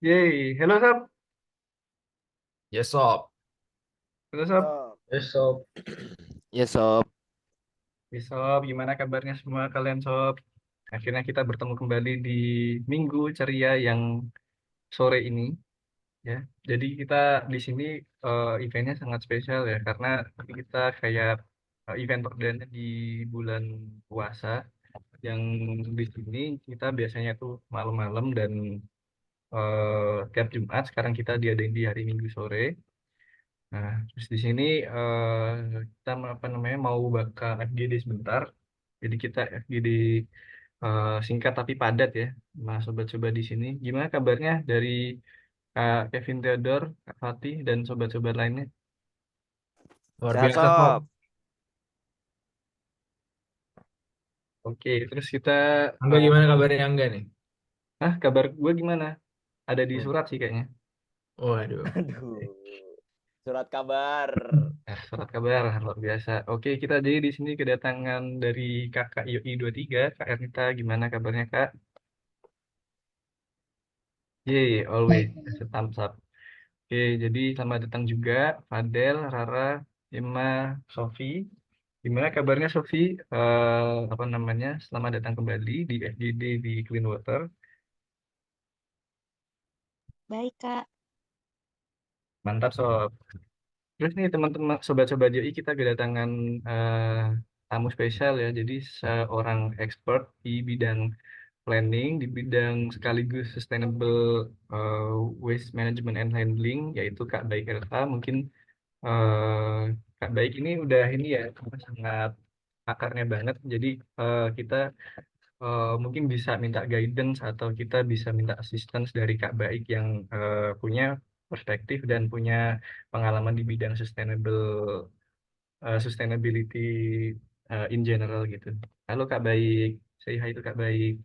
Yeay, halo Sob. Yes, sob. Halo Sob. Sob. Yes, sob. Ya sob. Ya, Sob, gimana kabarnya semua kalian Sob? Akhirnya kita bertemu kembali di Minggu Ceria yang sore ini ya. Jadi kita di sini eventnya sangat spesial ya karena kita kayak event perdana di bulan puasa yang di sini kita biasanya tuh malam-malam dan tiap Jumat sekarang kita diadain di hari Minggu sore. Nah, terus di sini kita apa namanya mau bakal FGD sebentar. Jadi kita FGD singkat tapi padat ya. Nah, sobat-sobat di sini, gimana kabarnya dari Kak Kevin Theodore, Kak Fatih, dan sobat-sobat lainnya? Luar Sehat biasa, sob. sob. Oke, terus kita, Angga eh, gimana kabarnya Angga nih? kabar gue gimana? Ada di Oh, surat sih kayaknya. waduh. Aduh. Surat kabar. Surat kabar luar biasa. Oke, kita jadi di sini kedatangan dari Kakak YI 23, Kak Ernita, gimana kabarnya Kak? Yeay, always. Baik. Kasih thumbs up. Oke, jadi selamat datang juga Fadel, Rara, Emma, Sofi. Gimana kabarnya Sofi? Apa namanya? Selamat datang kembali di FGD di Clean Water. Baik, Kak. Mantap Sob. Terus nih teman-teman sobat-sobat JI kita kedatangan tamu spesial ya. Jadi seorang expert di bidang planning, di bidang sekaligus sustainable eh, waste management and handling, yaitu Kak Baik Elsa. Mungkin Kak Baik ini udah ini ya sangat akarnya banget. Jadi kita mungkin bisa minta guidance atau kita bisa minta assistance dari Kak Baik yang punya perspektif dan punya pengalaman di bidang sustainability in general gitu. Halo Kak Baik, say hi to Kak Baik.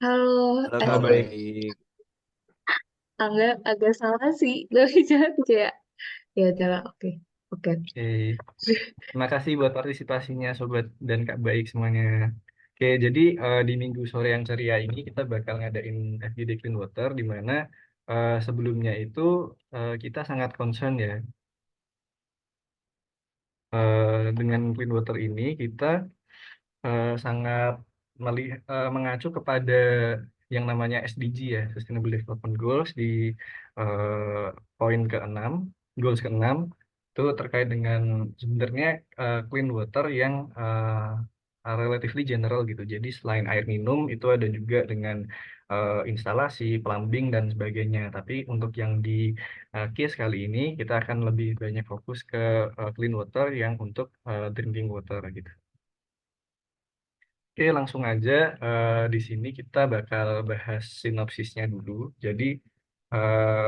Halo, Halo Ah, Kak asik. baik. Baik. Agak salah sih. Tapi jangan kayak, ya udahlah, oke. Oke. Oke, terima kasih buat partisipasinya Sobat dan Kak Baik semuanya. Oke, jadi di Minggu sore yang ceria ini kita bakal ngadain FGD Clean Water di mana sebelumnya itu kita sangat concern ya dengan Clean Water ini kita sangat mengacu kepada yang namanya SDG ya, Sustainable Development Goals di eh, poin ke-6, goals ke-6 itu terkait dengan sebenarnya clean water yang relatively general gitu. Jadi selain air minum itu ada juga dengan instalasi, plumbing dan sebagainya. Tapi untuk yang di case kali ini kita akan lebih banyak fokus ke clean water yang untuk drinking water gitu. Oke, langsung aja di sini kita bakal bahas sinopsisnya dulu. Jadi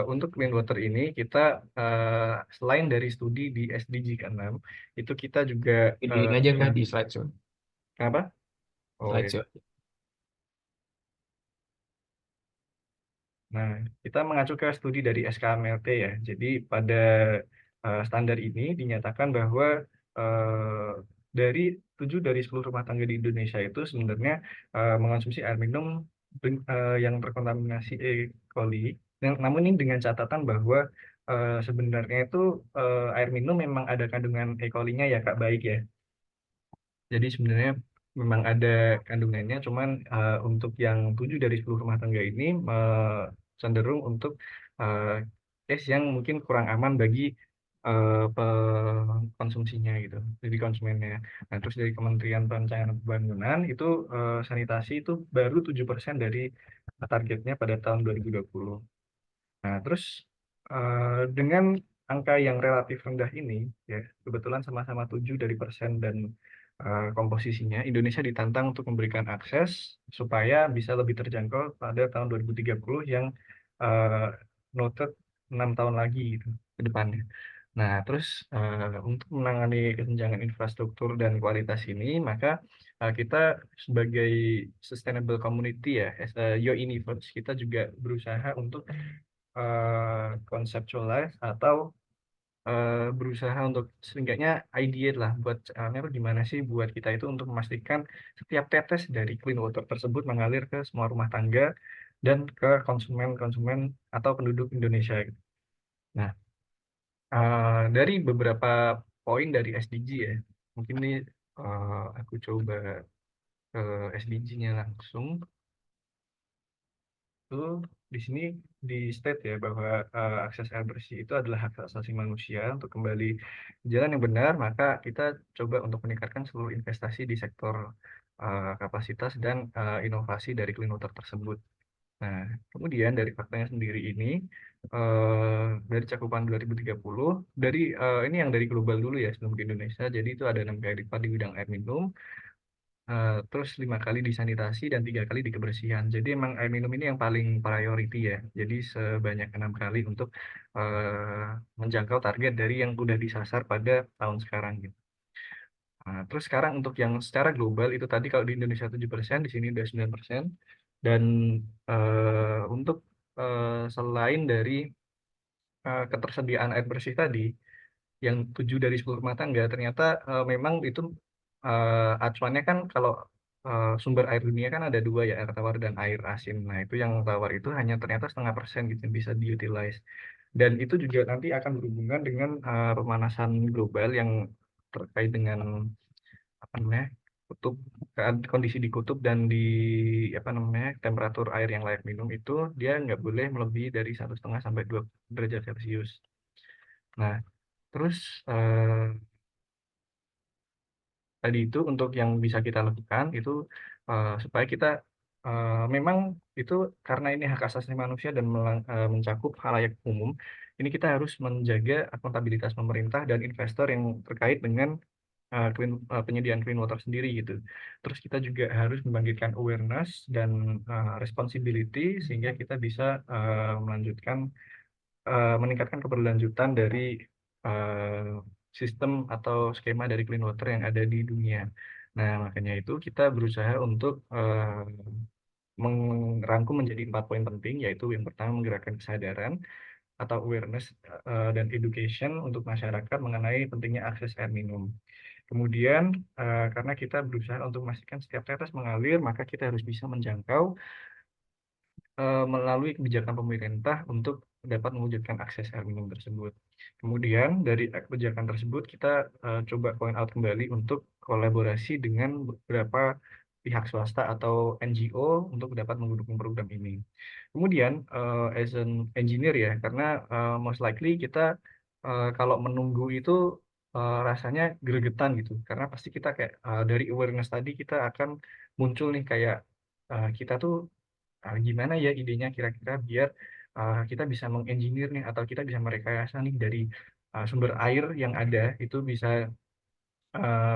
untuk clean water ini kita selain dari studi di SDG ke-6, itu kita juga Videoin aja nggak di slideshow. kenapa? Oh ya. Slideshow. Nah, kita mengacu ke studi dari SKMLT ya. Jadi pada standar ini dinyatakan bahwa dari 7 dari 10 rumah tangga di Indonesia itu sebenarnya mengonsumsi air minum yang terkontaminasi E. coli. Namun ini dengan catatan bahwa sebenarnya itu air minum memang ada kandungan E. coli-nya ya Kak Baik ya. Jadi sebenarnya memang ada kandungannya, cuman untuk yang 7 dari 10 rumah tangga ini cenderung untuk eh, case yang mungkin kurang aman bagi konsumsinya gitu, jadi konsumennya. Nah, terus dari Kementerian Perencanaan dan Pembangunan itu sanitasi itu baru 7% dari targetnya pada tahun 2020. Nah, terus dengan angka yang relatif rendah ini, ya kebetulan sama-sama 7 dari persen dan komposisinya, Indonesia ditantang untuk memberikan akses supaya bisa lebih terjangkau pada tahun 2030 yang uh, noted 6 tahun lagi gitu ke depannya. Nah, terus untuk menangani kesenjangan infrastruktur dan kualitas ini, maka kita sebagai sustainable community ya, as a Yo Universe, kita juga berusaha untuk conceptualize atau berusaha untuk seenggaknya ideate lah buat caranya tuh gimana sih buat kita itu untuk memastikan setiap tetes dari clean water tersebut mengalir ke semua rumah tangga dan ke konsumen-konsumen atau penduduk Indonesia gitu. Nah, dari beberapa poin dari SDG ya, mungkin ini aku coba ke SDG-nya langsung. Itu di sini di state ya bahwa akses air bersih itu adalah hak asasi manusia untuk kembali ke jalan yang benar, maka kita coba untuk meningkatkan seluruh investasi di sektor kapasitas dan inovasi dari clean water tersebut. Nah, kemudian dari faktanya sendiri ini, dari cakupan 2030, ini yang dari global dulu ya sebelum ke Indonesia, jadi itu ada 6 kali lipat di bidang air minum, terus 5 kali di sanitasi dan 3 kali di kebersihan. Jadi emang air minum ini yang paling priority ya. Jadi sebanyak 6 kali untuk menjangkau target dari yang udah disasar pada tahun sekarang gitu. Terus sekarang untuk yang secara global itu tadi kalau di Indonesia 7%, di sini udah 9%. Dan untuk selain dari ketersediaan air bersih tadi, yang 7 dari 10 rumah tangga, ternyata memang itu acuannya kan kalau sumber air dunia kan ada dua ya, air tawar dan air asin. Nah, itu yang tawar itu hanya ternyata 0,5% gitu yang bisa diutilize. Dan itu juga nanti akan berhubungan dengan pemanasan global yang terkait dengan apa namanya kutub kondisi di kutub dan di apa namanya temperatur air yang layak minum itu dia nggak boleh melebihi dari 1,5 sampai 2 derajat Celcius. Nah, terus tadi itu untuk yang bisa kita lakukan itu supaya kita memang itu karena ini hak asasi manusia dan mencakup halayak umum, ini kita harus menjaga akuntabilitas pemerintah dan investor yang terkait dengan penyediaan clean water sendiri gitu. Terus kita juga harus membangkitkan awareness dan responsibility sehingga kita bisa meningkatkan keberlanjutan dari sistem atau skema dari clean water yang ada di dunia. Nah, makanya itu kita berusaha untuk merangkum menjadi 4 poin penting, yaitu yang pertama menggerakkan kesadaran atau awareness dan education untuk masyarakat mengenai pentingnya akses air minum. Kemudian, karena kita berusaha untuk memastikan setiap tetes mengalir, maka kita harus bisa menjangkau melalui kebijakan pemerintah untuk dapat mewujudkan akses air minum tersebut. Kemudian dari kebijakan tersebut kita coba point out kembali untuk kolaborasi dengan beberapa pihak swasta atau NGO untuk dapat mendukung program ini. Kemudian as an engineer ya, karena most likely kita kalau menunggu itu rasanya gregetan gitu, karena pasti kita kayak dari awareness tadi kita akan muncul nih kayak kita tuh gimana ya idenya kira-kira biar kita bisa mengengineer nih atau kita bisa merekayasa nih dari sumber air yang ada itu bisa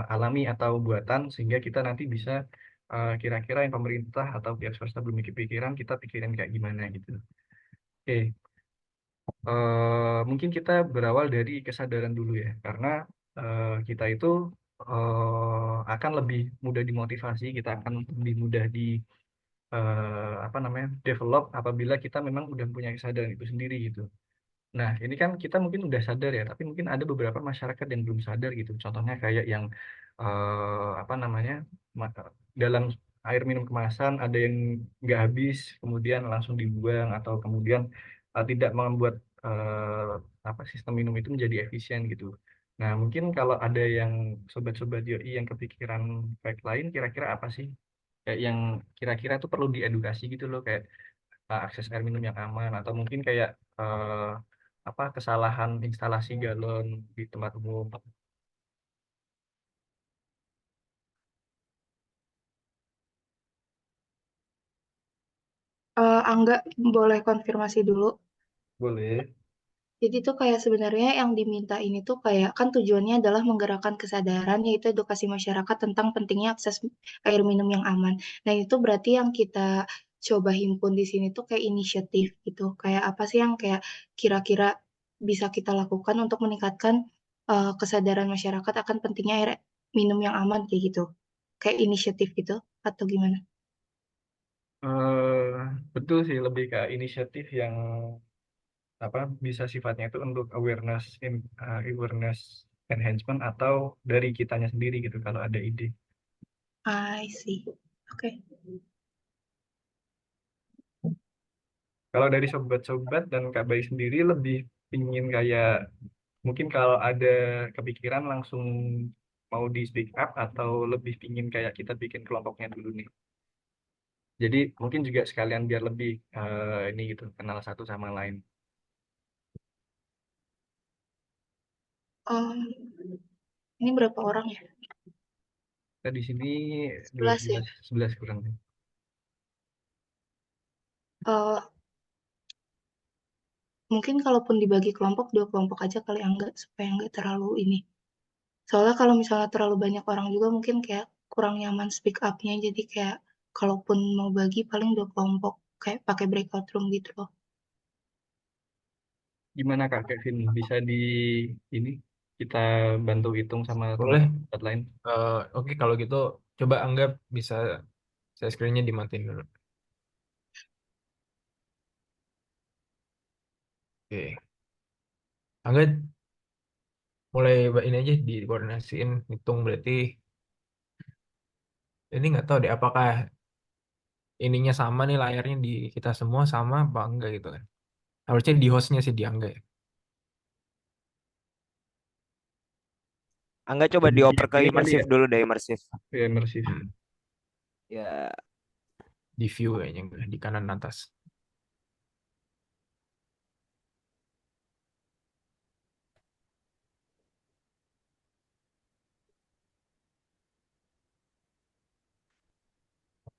alami atau buatan sehingga kita nanti bisa kira-kira yang pemerintah atau pihak swasta belum kepikiran kita pikirin kayak gimana gitu. Oke, mungkin kita berawal dari kesadaran dulu ya karena kita itu akan lebih mudah dimotivasi, kita akan lebih mudah di apa namanya develop apabila kita memang udah punya kesadaran itu sendiri gitu. Nah, ini kan kita mungkin udah sadar ya, tapi mungkin ada beberapa masyarakat yang belum sadar gitu. Contohnya kayak yang apa namanya dalam air minum kemasan ada yang nggak habis, kemudian langsung dibuang atau kemudian tidak membuat apa sistem minum itu menjadi efisien gitu. Nah, mungkin kalau ada yang sobat-sobat YOI yang kepikiran fact lain, kira-kira apa sih? Kayak yang kira-kira tuh perlu diedukasi gitu loh, kayak akses air minum yang aman atau mungkin kayak apa kesalahan instalasi galon di tempat umum. Angga, boleh konfirmasi dulu. Boleh. Jadi tuh kayak sebenarnya yang diminta ini tuh kayak kan tujuannya adalah menggerakkan kesadaran yaitu edukasi masyarakat tentang pentingnya akses air minum yang aman. Nah itu berarti yang kita coba himpun di sini tuh kayak inisiatif gitu. Kayak apa sih yang kayak kira-kira bisa kita lakukan untuk meningkatkan kesadaran masyarakat akan pentingnya air minum yang aman kayak gitu. Kayak inisiatif gitu atau gimana? eh Betul sih lebih ke inisiatif yang bisa sifatnya itu untuk awareness enhancement atau dari kitanya sendiri gitu kalau ada ide. I see. Oke. Kalau dari sobat-sobat dan Kak Bayi sendiri lebih pingin kayak mungkin kalau ada kepikiran langsung mau di speak up atau lebih pingin kayak kita bikin kelompoknya dulu nih. Jadi mungkin juga sekalian biar lebih ini gitu kenal satu sama lain. Ini berapa orang ya? Kita di sini 11 ya? 11 kurang. Eh, mungkin kalaupun dibagi kelompok, 2 kelompok aja kali ya, supaya nggak terlalu ini. Soalnya kalau misalnya terlalu banyak orang juga mungkin kayak kurang nyaman speak up-nya, jadi kayak kalaupun mau bagi paling 2 kelompok, kayak pakai breakout room gitu loh. Gimana Kak Kevin? Bisa di ini kita bantu hitung sama Boleh. tempat lain. Oke, kalau gitu coba anggap bisa share screen-nya dimatiin dulu. Oke. Angga mulai ini aja dikoordinasiin hitung berarti ini nggak tahu deh apakah ininya sama nih layarnya di kita semua sama apa enggak gitu kan. Harusnya di hostnya sih di Angga ya. Angga coba dioper ke Ini kali immersif ya, dulu deh, immersif. immersif. Hmm, Ya, Di view kayaknya di kanan atas.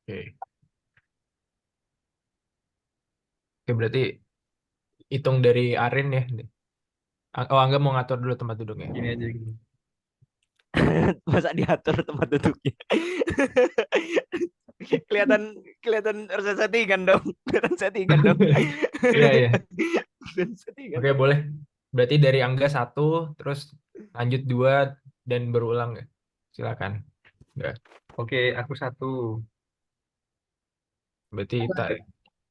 Oke. Oke, berarti hitung dari Arin ya. Oh, Angga mau ngatur dulu tempat duduknya. Gini aja gitu. masa diatur tempat duduknya. kelihatan kelihatan settingan dong. Kelihatan settingan dong. Iya, iya. Kelihatan settingan. Oke, boleh. Berarti dari Angga 1, terus lanjut 2 dan berulang ya. Silakan. Enggak. Oke, aku 1. Berarti Ita ya.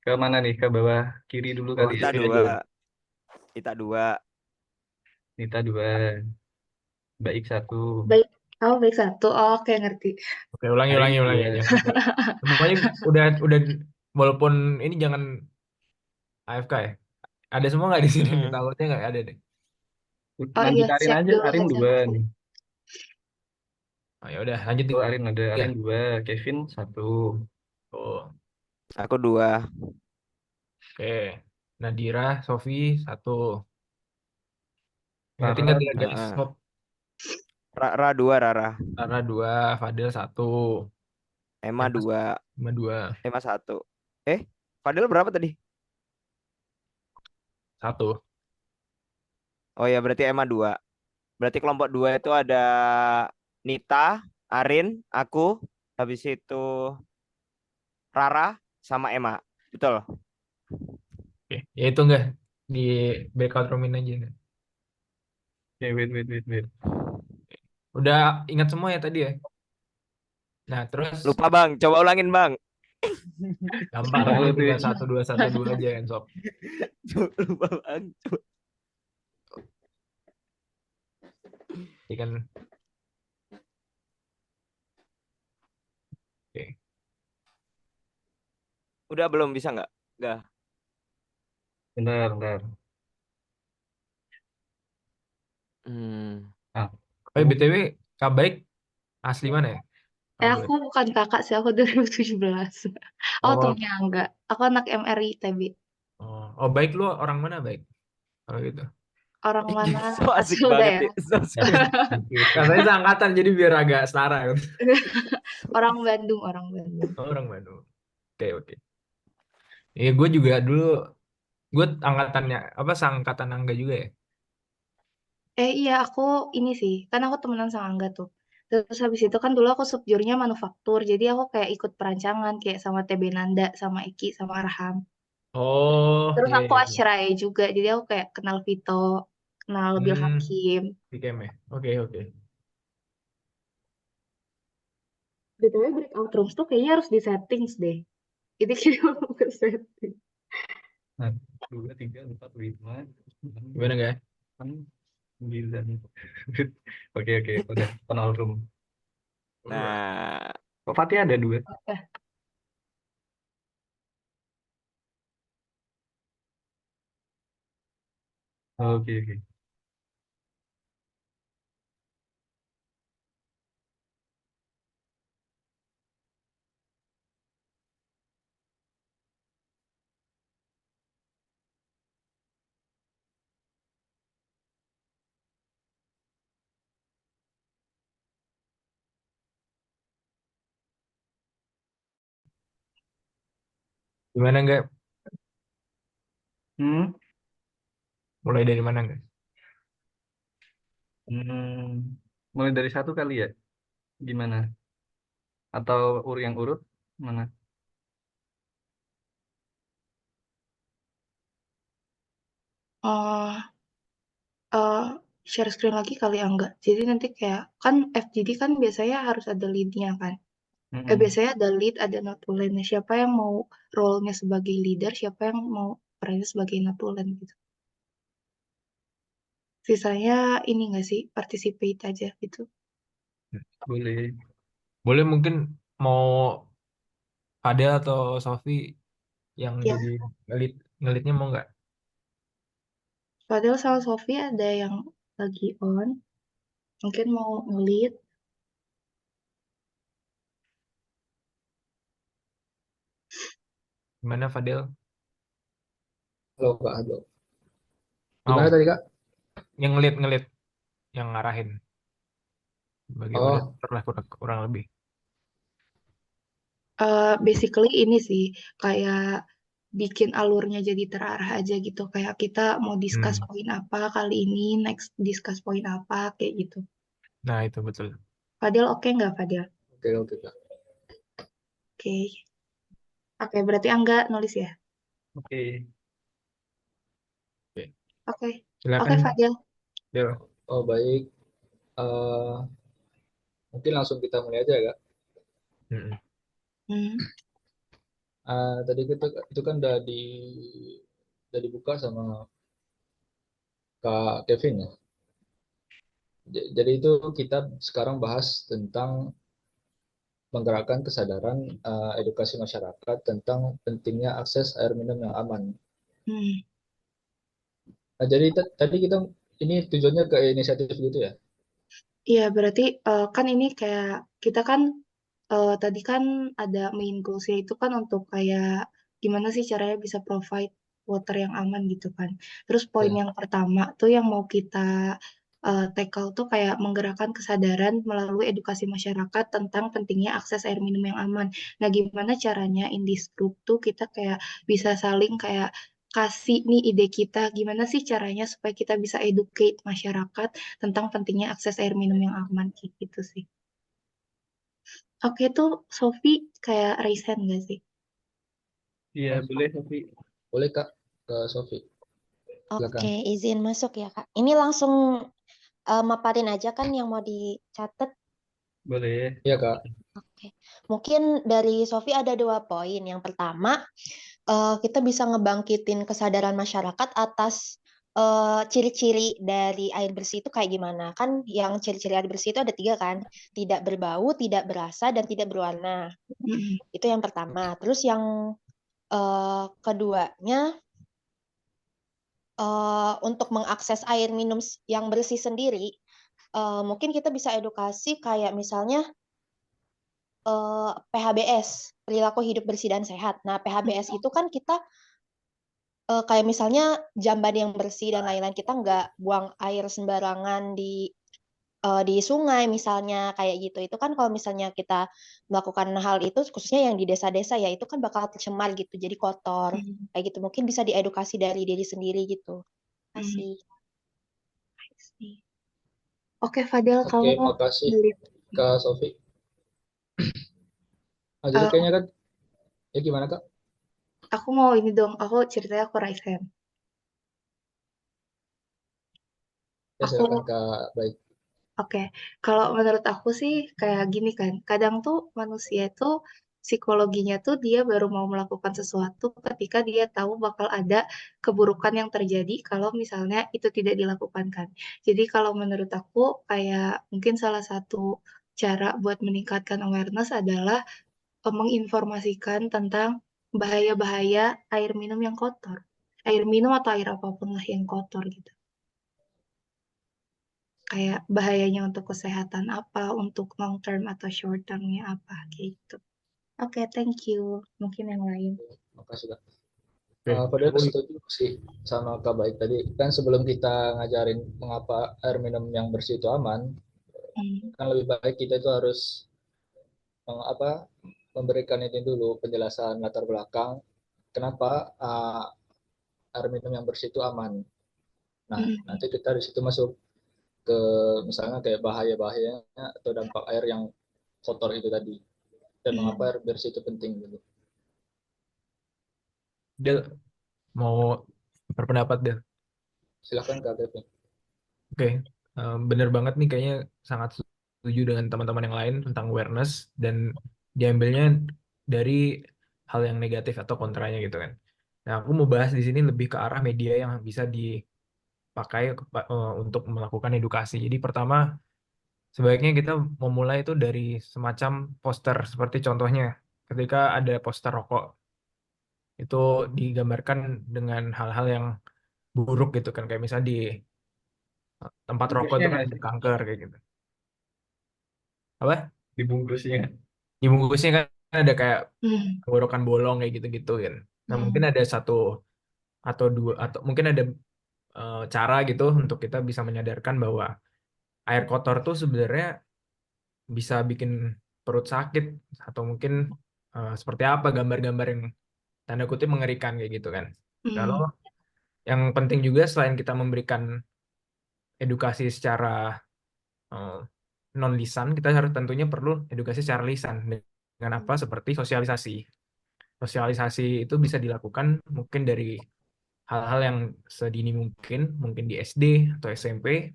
Ke mana nih? Ke bawah kiri dulu Oh, kali ya. Ita sini aja. 2. Ita 2. Nita 2. Baik 1. Baik, baik 1. Oh, oke, ngerti. Oke, ulangi Arin ulangi 2. aja. Semuanya udah walaupun ini jangan AFK ya. Ada semua nggak di sini? Mm-mm. Takutnya nggak ada deh. Oh Lanjut iya, Arin siap aja. dulu Arin baca 2 aku. nih. Oh, ya udah lanjut Oh, Arin ada. 3. Arin 2. Kevin 1. Oh, Aku 2. oke. Nadira, Sofi 1. Ingat Rara ingat ya guys. Heeh. Stop. Ra 2, Rara. Rara 2, Fadil 1. Emma 2. Emma 2. Emma 1. Fadil berapa tadi? 1. Oh ya, berarti Emma 2. Berarti kelompok 2 itu ada Nita, Arin, aku, habis itu Rara sama Emma. Betul. Oke. Ya itu enggak di breakout roomin aja. Oke, wait. Udah ingat semua ya tadi ya? Nah, terus Lupa Bang, coba ulangin Bang. gampang Tahu aja tuh. tinggal 1 2 1 2 aja kan sob. Lupa Bang. Jadi kan oke. Udah belum bisa nggak? Nggak. Bentar. Hmm. Ah, BTW Kak Baik asli mana ya? Kalau boleh. Aku bukan kakak sih, aku 2017. Aku Oh, temennya enggak. Aku anak MRI ITB. oh Baik lu orang mana Baik? Kalau gitu. Orang mana So asik asal banget daerah. ya. So asik. Katanya seangkatan jadi biar agak setara kan. Orang Bandung, orang Bandung. Oh, orang Bandung. Oke. Iya, gue juga dulu gue angkatannya apa seangkatan Angga juga ya. Iya, aku ini sih, kan aku temenan sama Angga tuh. Terus habis itu kan dulu aku subjurnya manufaktur, jadi aku kayak ikut perancangan kayak sama TB Nanda, sama Eki, sama Arham. Oh, Terus iya aku iya. Ashray juga, jadi aku kayak kenal Vito, kenal Bill Hmm, Hakim. di camp ya. Oke. BTW breakout rooms tuh kayaknya harus di settings deh. Itu kayaknya belum ke setting. Nah, 2, 3, 4, 5, Gimana guys? 9. Oke, udah kenal room. Nah, Kok Fatih ada 2? Oke. Gimana enggak? Hmm, Mulai dari mana enggak? mulai dari 1 kali ya? Gimana? Atau yang urut mana? Oh, eh share screen lagi kali ya enggak. Jadi nanti kayak kan FGD kan biasanya harus ada lead-nya kan. Mm-mm. Biasanya ada lead, ada notulen. Nah, siapa yang mau role-nya sebagai leader, siapa yang mau perannya sebagai notulen gitu. Sisanya ini enggak sih, participate aja gitu. Boleh. Boleh mungkin mau Fadel atau Sofi yang Ya, jadi ngelitnya mau nggak? Fadel sama Sofi ada yang lagi on, mungkin mau nge-lead. Gimana Fadel? Halo Kak, halo. Gimana Mau tadi Kak? yang ngelit, yang ngarahin. Bagi Oh, moderator lah kurang lebih. Basically ini sih, kayak bikin alurnya jadi terarah aja gitu. Kayak kita mau discuss Hmm. poin apa kali ini, next discuss poin apa, kayak gitu. Nah itu betul. Fadel oke nggak Fadel? oke Kak. Oke. Oke, berarti Angga nulis ya? Oke. Oke. Oke. Oke, Silakan Fadel. Del. Oh baik. Eh, mungkin langsung kita mulai aja ya Kak. Mm-mm. Hmm. Tadi itu kan udah dibuka sama Kak Kevin ya. Jadi itu kita sekarang bahas tentang menggerakkan kesadaran edukasi masyarakat tentang pentingnya akses air minum yang aman. Hmm. Nah, jadi tadi ini tujuannya ke inisiatif gitu ya. Iya, berarti kan ini kayak kita kan tadi kan ada main goals-nya itu kan untuk kayak gimana sih caranya bisa provide water yang aman gitu kan. Terus poin Ya. yang pertama tuh yang mau kita tackle tuh kayak menggerakkan kesadaran melalui edukasi masyarakat tentang pentingnya akses air minum yang aman. Nah, gimana caranya in this group tuh kita kayak bisa saling kayak kasih nih ide kita, gimana sih caranya supaya kita bisa educate masyarakat tentang pentingnya akses air minum yang aman kayak gitu sih. Oke tuh Sofi kayak raise hand gak sih? Iya, Oh, boleh tapi boleh Kak, ke Sofi. Silakan. Oke, izin masuk ya, Kak. Ini langsung maparin aja kan yang mau dicatat. boleh. Iya Kak. Oke. Mungkin dari Sofi ada 2 poin. Yang pertama, kita bisa ngebangkitin kesadaran masyarakat atas ciri-ciri dari air bersih itu kayak gimana. Kan yang ciri-ciri air bersih itu ada 3 kan. Tidak berbau, tidak berasa, dan tidak berwarna. Mm-mm. Itu yang pertama. Terus yang keduanya, untuk mengakses air minum yang bersih sendiri, mungkin kita bisa edukasi kayak misalnya PHBS, perilaku hidup bersih dan sehat. Nah, PHBS itu kan kita kayak misalnya jamban yang bersih dan lain-lain, kita nggak buang air sembarangan di sungai misalnya kayak gitu. Itu kan kalau misalnya kita melakukan hal itu, khususnya yang di desa-desa ya, itu kan bakal tercemar gitu, jadi kotor Mm-mm. kayak gitu. Mungkin bisa diedukasi dari diri sendiri gitu. Mm-mm. Kasih. Oke Fadel, Oke, kamu makasih ngelit. Kak Sofi. Nah, jadi Eh, kayaknya kan, ya gimana Kak? aku mau ini dong, aku ceritanya aku raise hand. Ya Aku silakan Kak. Baik. Oke, kalau menurut aku sih kayak gini kan, kadang tuh manusia itu psikologinya tuh dia baru mau melakukan sesuatu ketika dia tahu bakal ada keburukan yang terjadi kalau misalnya itu tidak dilakukan kan. Jadi kalau menurut aku kayak mungkin salah satu cara buat meningkatkan awareness adalah menginformasikan tentang bahaya-bahaya air minum yang kotor. Air minum atau air apapun lah yang kotor gitu. Kayak bahayanya untuk kesehatan apa, untuk long term atau short termnya apa gitu. Oke, thank you. Mungkin yang lain. Makasih Kak. Oke, Padahal aku setuju sih sama Kak Baik tadi. Kan sebelum kita ngajarin mengapa air minum yang bersih itu aman, Hmm. kan lebih baik kita itu harus memberikan itu dulu penjelasan latar belakang kenapa air minum yang bersih itu aman. Nah, Hmm. nanti kita di situ masuk ke misalnya kayak bahaya-bahayanya atau dampak air yang kotor itu tadi dan mengapa Hmm. air bersih itu penting gitu. Del mau berpendapat Del. Silakan Kak Kevin. Oke, bener banget nih kayaknya sangat setuju dengan teman-teman yang lain tentang awareness dan diambilnya dari hal yang negatif atau kontranya gitu kan. Nah, aku mau bahas di sini lebih ke arah media yang bisa dipakai untuk melakukan edukasi. Jadi pertama, sebaiknya kita memulai itu dari semacam poster seperti contohnya ketika ada poster rokok itu digambarkan dengan hal-hal yang buruk gitu kan kayak misalnya di tempat rokok Bungkusnya itu kan nggak ada sih? kanker kayak gitu. Apa? Dibungkusnya. Di bungkusnya kan ada kayak Hmm. tenggorokan bolong kayak gitu-gitu kan. Nah, mungkin Hmm. ada satu atau dua atau mungkin ada cara gitu untuk kita bisa menyadarkan bahwa air kotor tuh sebenarnya bisa bikin perut sakit atau mungkin seperti apa gambar-gambar yang tanda kutip mengerikan kayak gitu kan. Kalau Hmm. yang penting juga selain kita memberikan edukasi secara non lisan, kita harus tentunya perlu edukasi secara lisan dengan apa seperti sosialisasi. Sosialisasi itu bisa dilakukan mungkin dari hal-hal yang sedini mungkin di SD atau SMP,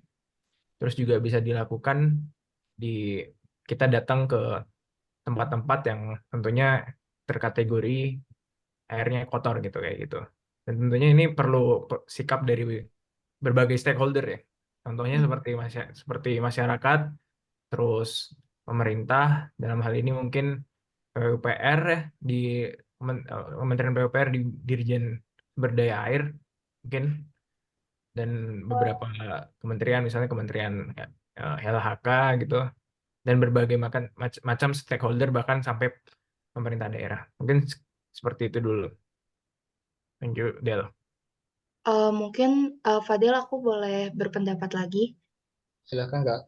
terus juga bisa dilakukan di kita datang ke tempat-tempat yang tentunya terkategori airnya kotor gitu kayak gitu. Dan tentunya ini perlu sikap dari berbagai stakeholder ya. Contohnya Hmm. seperti masyarakat, terus pemerintah dalam hal ini mungkin PUPR ya di Kementerian PUPR di Dirjen Berdaya Air mungkin dan beberapa kementerian misalnya Kementerian LHK gitu dan berbagai macam stakeholder bahkan sampai pemerintah daerah. Mungkin seperti itu dulu. Thank you, Del. Mungkin Fadil aku boleh berpendapat lagi. Silakan Kak.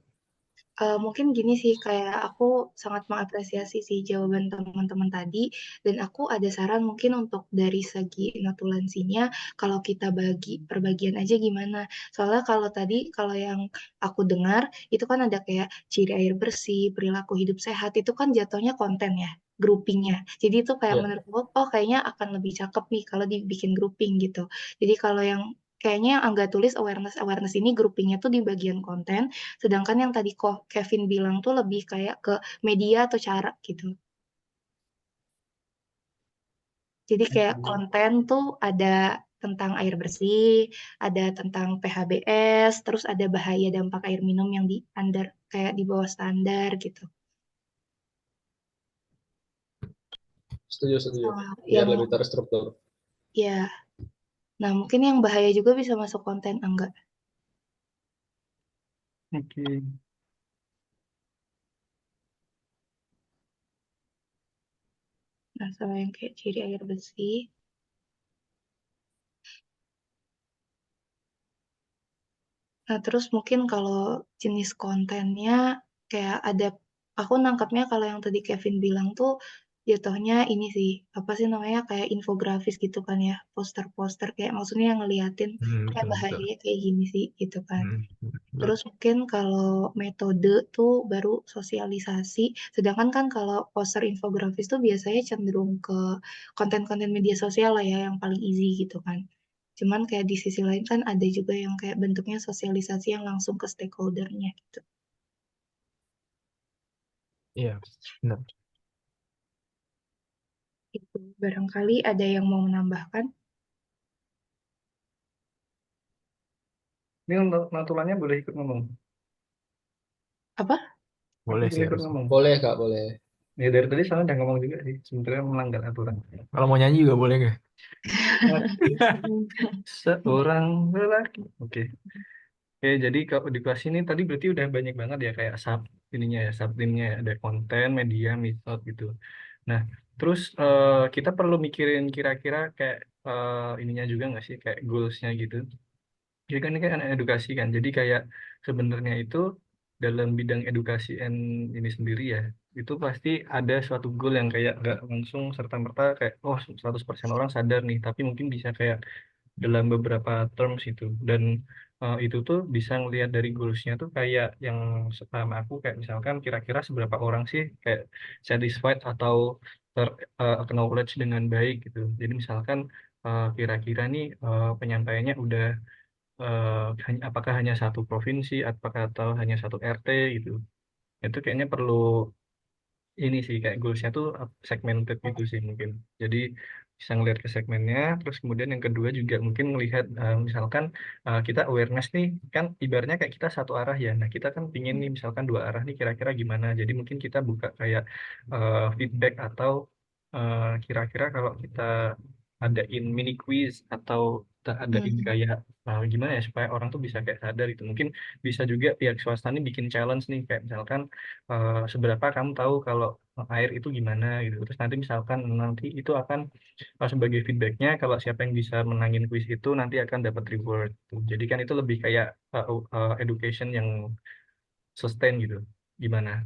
Mungkin gini sih, kayak aku sangat mengapresiasi sih jawaban teman-teman tadi, dan aku ada saran mungkin untuk dari segi notulensinya, kalau kita bagi per bagian aja gimana. Soalnya kalau tadi, kalau yang aku dengar, itu kan ada kayak ciri air bersih, perilaku hidup sehat, itu kan jatuhnya konten ya, groupingnya. Jadi itu kayak Ya, menurut aku, oh kayaknya akan lebih cakep nih kalau dibikin grouping gitu. Jadi kalau yang kayaknya yang Angga tulis awareness ini groupingnya tuh di bagian konten, sedangkan yang tadi kok Kevin bilang tuh lebih kayak ke media atau cara gitu. Jadi kayak konten tuh ada tentang air bersih, ada tentang PHBS, terus ada bahaya dampak air minum yang di under kayak di bawah standar gitu. setuju setuju. Sama Biar yang lebih terstruktur. ya, nah mungkin yang bahaya juga bisa masuk konten enggak. Oke. Nah, sama yang kayak ciri air bersih. Nah, terus mungkin kalau jenis kontennya kayak ada, aku nangkapnya kalau yang tadi Kevin bilang tuh jatuhnya ini sih, apa sih namanya, kayak infografis gitu kan ya, poster-poster kayak maksudnya yang ngeliatin kayak Betul, betul. bahayanya kayak gini sih gitu kan. Betul. Terus mungkin kalau metode tuh baru sosialisasi, sedangkan kan kalau poster infografis tuh biasanya cenderung ke konten-konten media sosial lah ya yang paling easy gitu kan. Cuman kayak di sisi lain kan ada juga yang kayak bentuknya sosialisasi yang langsung ke stakeholdernya gitu. Iya, benar. Itu barangkali ada yang mau menambahkan. Ini untuk Natulannya boleh ikut ngomong. Apa? Aku Boleh boleh sih ikut harusnya. ngomong. Boleh Kak, boleh. Ya dari tadi soalnya udah ngomong juga sih. Sebenarnya melanggar aturan. Kalau mau nyanyi juga boleh nggak? Seorang lelaki. Oke. Oke, jadi kalau di kelas ini tadi berarti udah banyak banget ya kayak ininya ya, subtimnya ya. Ada konten, media, method gitu. Nah, terus kita perlu mikirin kira-kira kayak ininya juga nggak sih, kayak goals-nya gitu. Jadi kan ini kan edukasi kan. Jadi kayak sebenarnya itu dalam bidang edukasi ini sendiri ya, itu pasti ada suatu goal yang kayak nggak langsung serta-merta kayak oh 100% orang sadar nih, tapi mungkin bisa kayak dalam beberapa terms itu. Dan itu tuh bisa ngelihat dari goals-nya tuh kayak yang sama aku kayak misalkan kira-kira seberapa orang sih kayak satisfied atau acknowledge dengan baik gitu. Jadi misalkan kira-kira nih penyampaiannya udah apakah hanya satu provinsi, apakah atau hanya satu RT gitu. Itu kayaknya perlu ini sih kayak goalsnya tuh segmented gitu sih mungkin. Jadi bisa ngelihat ke segmennya, terus kemudian yang kedua juga mungkin melihat misalkan kita awareness nih kan ibaratnya kayak kita satu arah ya. Nah kita kan pingin nih misalkan dua arah nih kira-kira gimana. Jadi mungkin kita buka kayak feedback atau kira-kira kalau kita adain mini quiz atau kita adain kayak gimana ya supaya orang tuh bisa kayak sadar itu. Mungkin bisa juga pihak swasta nih bikin challenge nih kayak misalkan seberapa kamu tahu kalau air itu gimana gitu. Terus nanti misalkan nanti itu akan sebagai feedbacknya kalau siapa yang bisa menangin quiz itu nanti akan dapat reward. Gitu. Jadi kan itu lebih kayak education yang sustain gitu. Gimana?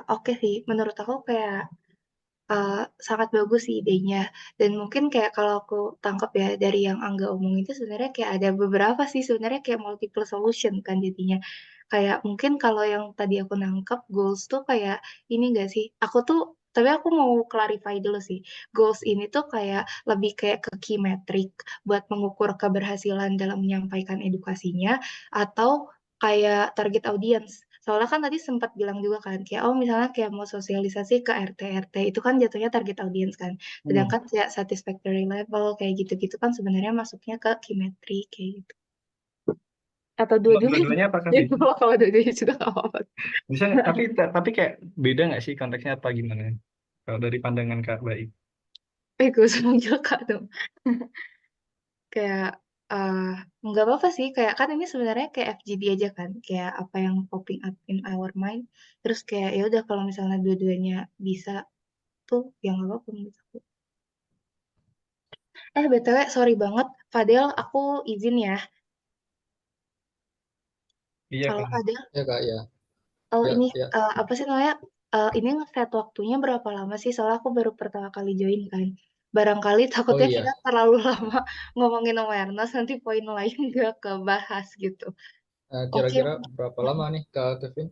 Oke sih, menurut aku kayak sangat bagus sih idenya. Dan mungkin kayak kalau aku tangkap ya dari yang Angga omong itu sebenarnya kayak ada beberapa sih sebenarnya kayak multiple solution kan jadinya. Kayak mungkin kalau yang tadi aku nangkep goals tuh kayak ini gak sih? Tapi aku mau clarify dulu sih. Goals ini tuh kayak lebih kayak ke key metric buat mengukur keberhasilan dalam menyampaikan edukasinya atau kayak target audience. Soalnya kan tadi sempat bilang juga kan, kayak oh misalnya kayak mau sosialisasi ke RT-RT, itu kan jatuhnya target audience kan. Hmm. Sedangkan kayak satisfactory level, kayak gitu-gitu kan sebenarnya masuknya ke kimetri, kayak gitu. Atau Kalau dua-duanya dua-duanya apakah ya, bisa? kalau dua-duanya juga gak apa-apa. Bisa nggak? Tapi kayak beda nggak sih konteksnya apa gimana? Kalau dari pandangan Kak Baik. Gue manggil Kak dong. Kayak, nggak apa-apa sih, kayak kan ini sebenarnya kayak FGD aja kan, kayak apa yang popping up in our mind, terus kayak ya udah kalau misalnya dua-duanya bisa tuh, ya nggak apa-apa menurut aku. BTW, sorry banget. Fadel, aku izin ya. Iya Kalau kan. ada, Ya Kak, ya. oh Ya, ini, ya. apa sih namanya? Ini nge-set waktunya berapa lama sih? Soalnya aku baru pertama kali join kan. Barangkali Oh takutnya kita iya. terlalu lama ngomongin awareness, nanti poin lain nggak kebahas gitu. Oke, Kira-kira berapa lama nih Kak Kevin?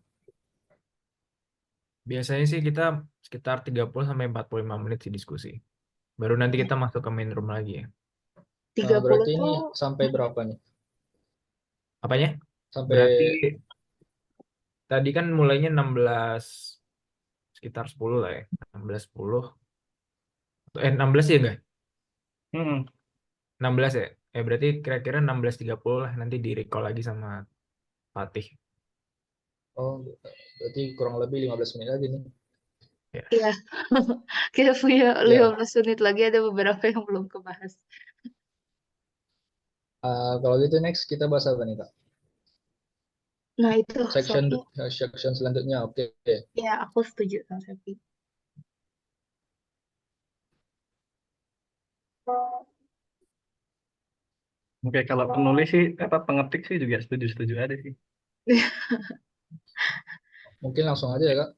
Biasanya sih kita sekitar 30 sampai 45 menit sih diskusi. Baru nanti kita masuk ke main room lagi ya. 30 Berarti ini tuh, sampai berapa nih? Apanya? Sampai Berarti tadi kan mulainya 16 sekitar 10 lah ya. 16 10. 16 ya enggak? Hmm. 16 ya? Berarti kira-kira 16.30 lah nanti di recall lagi sama Fatih. oh berarti kurang lebih 15 menit lagi nih. Ya. ya kita punya Ya, 15 menit lagi, ada beberapa yang belum kebahas. kalau gitu next kita bahas apa nih Kak? Nah itu, Section soalnya section selanjutnya. Oke. ya aku setuju sama Septi. Oke, kalau penulis sih apa pengetik sih juga setuju-setuju ada sih. Mungkin langsung aja ya Kak.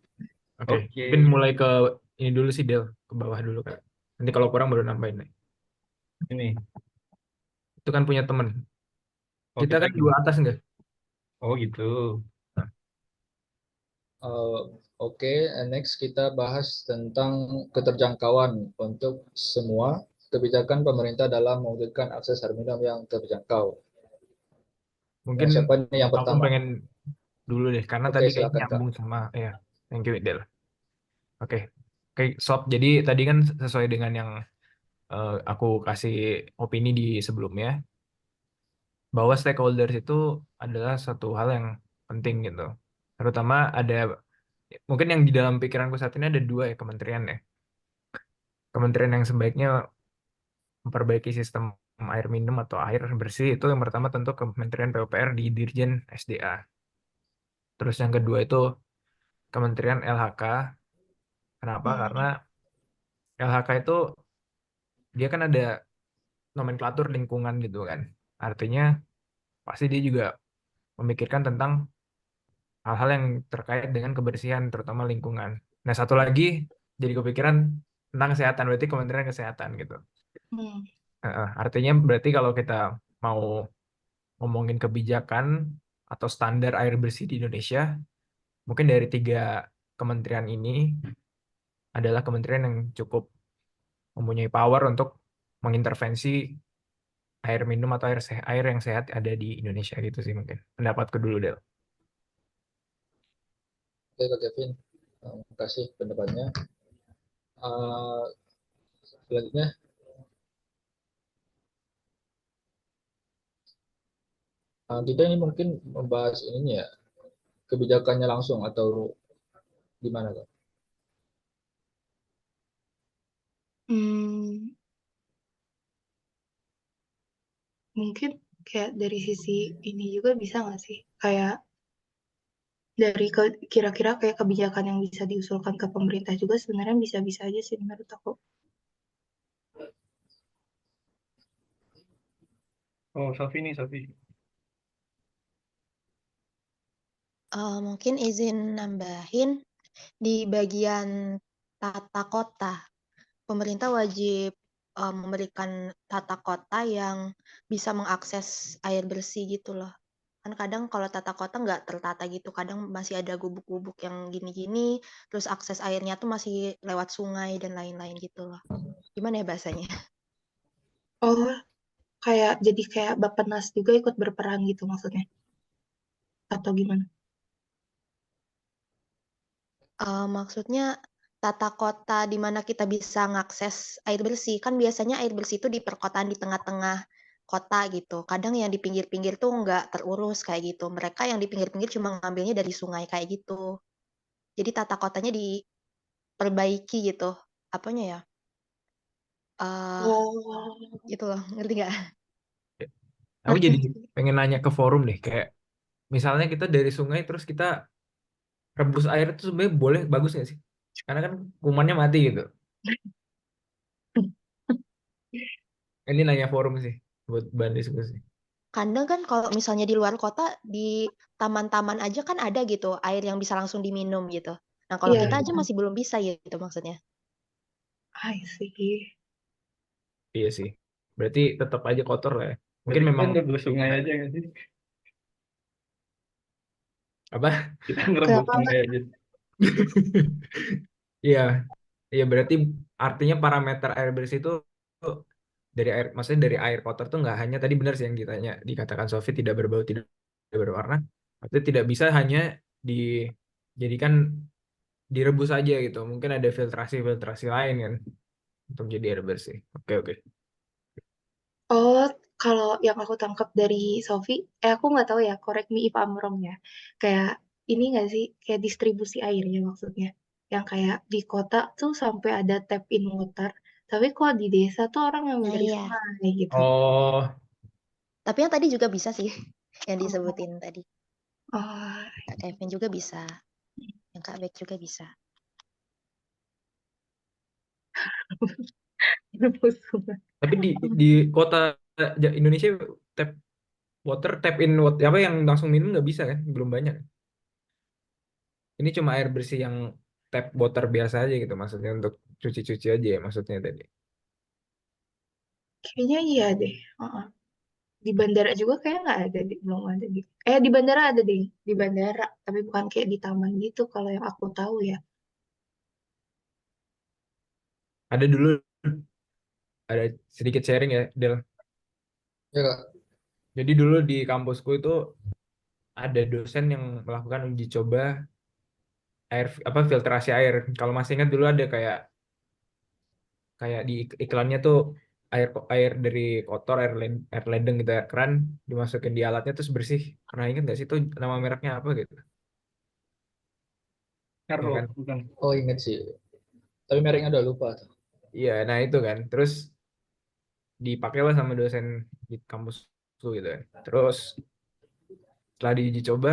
Oke. Oke. Mungkin mulai ke ini dulu sih Del, ke bawah dulu Kak. Nanti kalau kurang baru nambahin deh. Ini. Itu kan punya temen. Oh, Kita kita kan dua gimana? atas enggak? Oh, gitu. Nah, Oke, next kita bahas tentang keterjangkauan untuk semua kebijakan pemerintah dalam mewujudkan akses air minum yang terjangkau. mungkin Siapa nih yang aku pertama? pengen dulu deh karena Oke, tadi kayaknya silakan Kak. nyambung sama ya. Thank you Del. Oke. Oke, Sob. Jadi tadi kan sesuai dengan yang aku kasih opini di sebelumnya, bahwa stakeholders itu adalah satu hal yang penting gitu. Terutama mungkin yang di dalam pikiranku saat ini ada dua ya kementerian ya. Kementerian yang sebaiknya memperbaiki sistem air minum atau air bersih itu yang pertama tentu Kementerian PUPR di Dirjen SDA. Terus yang kedua itu Kementerian LHK. Kenapa? Karena LHK itu dia kan ada nomenklatur lingkungan gitu kan. Artinya pasti dia juga memikirkan tentang hal-hal yang terkait dengan kebersihan, terutama lingkungan. Nah, satu lagi jadi kepikiran tentang kesehatan, berarti Kementerian Kesehatan gitu. Artinya berarti kalau kita mau ngomongin kebijakan atau standar air bersih di Indonesia, mungkin dari tiga kementerian ini adalah kementerian yang cukup mempunyai power untuk mengintervensi air minum atau air yang sehat ada di Indonesia gitu sih mungkin. Pendapatku dulu, Del. Oke, Kak Kevin. Terima kasih pendapatnya. Selanjutnya, kita ini mungkin membahas ininya ya, kebijakannya langsung atau gimana, Kak? Mungkin kayak dari sisi ini juga bisa nggak sih? Kayak dari kira-kira kayak kebijakan yang bisa diusulkan ke pemerintah juga sebenarnya bisa-bisa aja sih menurut aku. Oh, Sofi nih, Sofi. Mungkin izin nambahin di bagian tata kota. Pemerintah wajib memberikan tata kota yang bisa mengakses air bersih gitu loh. Kan kadang kalau tata kota nggak tertata gitu, kadang masih ada gubuk-gubuk yang gini-gini, terus akses airnya tuh masih lewat sungai dan lain-lain gitu loh. Gimana ya bahasanya? Oh, jadi kayak Bappenas juga ikut berperan gitu maksudnya? Atau gimana? Maksudnya tata kota di mana kita bisa ngakses air bersih. Kan biasanya air bersih itu di perkotaan di tengah-tengah kota gitu. Kadang yang di pinggir-pinggir tuh nggak terurus kayak gitu. Mereka yang di pinggir-pinggir cuma ngambilnya dari sungai kayak gitu. Jadi tata kotanya diperbaiki gitu. Apanya ya? Gitu loh, ngerti nggak? Aku Ngerti. jadi pengen nanya ke forum deh, kayak misalnya kita dari sungai terus kita rebus air itu sebenarnya boleh, bagus nggak sih? Karena kan kumannya mati gitu. Ini nanya forum sih, buat bahan diskusi. Kadang kan kalau misalnya di luar kota, di taman-taman aja kan ada gitu, air yang bisa langsung diminum gitu. Nah, kalau Iya, kita aja masih belum bisa gitu maksudnya. I see. Iya sih. Berarti tetap aja kotor lah ya. Mungkin Berarti kita memang ngerebus sungai aja nggak sih? apa? Kita ngerebus Kenapa? sungai aja. Iya. Iya berarti artinya parameter air bersih itu dari air, maksudnya dari air kotor tuh nggak hanya tadi benar sih yang dikatakan Sofi tidak berbau, tidak berwarna. Artinya tidak bisa hanya dijadikan direbus aja gitu. Mungkin ada filtrasi lain kan untuk jadi air bersih. Oke, oke. Oh, kalau yang aku tangkap dari Sofi, aku nggak tahu ya, correct me if I'm wrong ya. Kayak ini nggak sih, kayak distribusi airnya maksudnya. Yang kayak di kota tuh sampai ada tap in water, tapi kalau di desa tuh orang yang Nah dari iya, sungai gitu. Oh, tapi yang tadi juga bisa sih, yang Oh, disebutin tadi. oh, Kak Kevin juga bisa, yang Kak Bek juga bisa. rebus sungai. tapi di kota Indonesia tap tap in water apa yang langsung minum nggak bisa kan? Belum banyak. Ini cuma air bersih yang tap water biasa aja gitu maksudnya untuk cuci-cuci aja ya maksudnya tadi. Kayaknya iya deh. Heeh. Di bandara juga kayak nggak ada deh, belum ada deh. Di bandara ada deh, di bandara, tapi bukan kayak di taman gitu kalau yang aku tahu ya. Ada dulu ada sedikit sharing ya, Del. Ya, Kak. Jadi dulu di kampusku itu ada dosen yang melakukan uji coba filtrasi air. Kalau masih ingat dulu ada kayak di iklannya tuh air dari kotor, air ledeng gitu, air keran dimasukin di alatnya terus bersih. Pernah ingat nggak sih itu nama mereknya apa gitu? Ya RO kan? bukan. Oh inget sih, tapi mereknya udah lupa tuh. Iya, nah itu kan. Terus dipakailah sama dosen di kampus tuh gitu kan. Terus setelah diuji coba,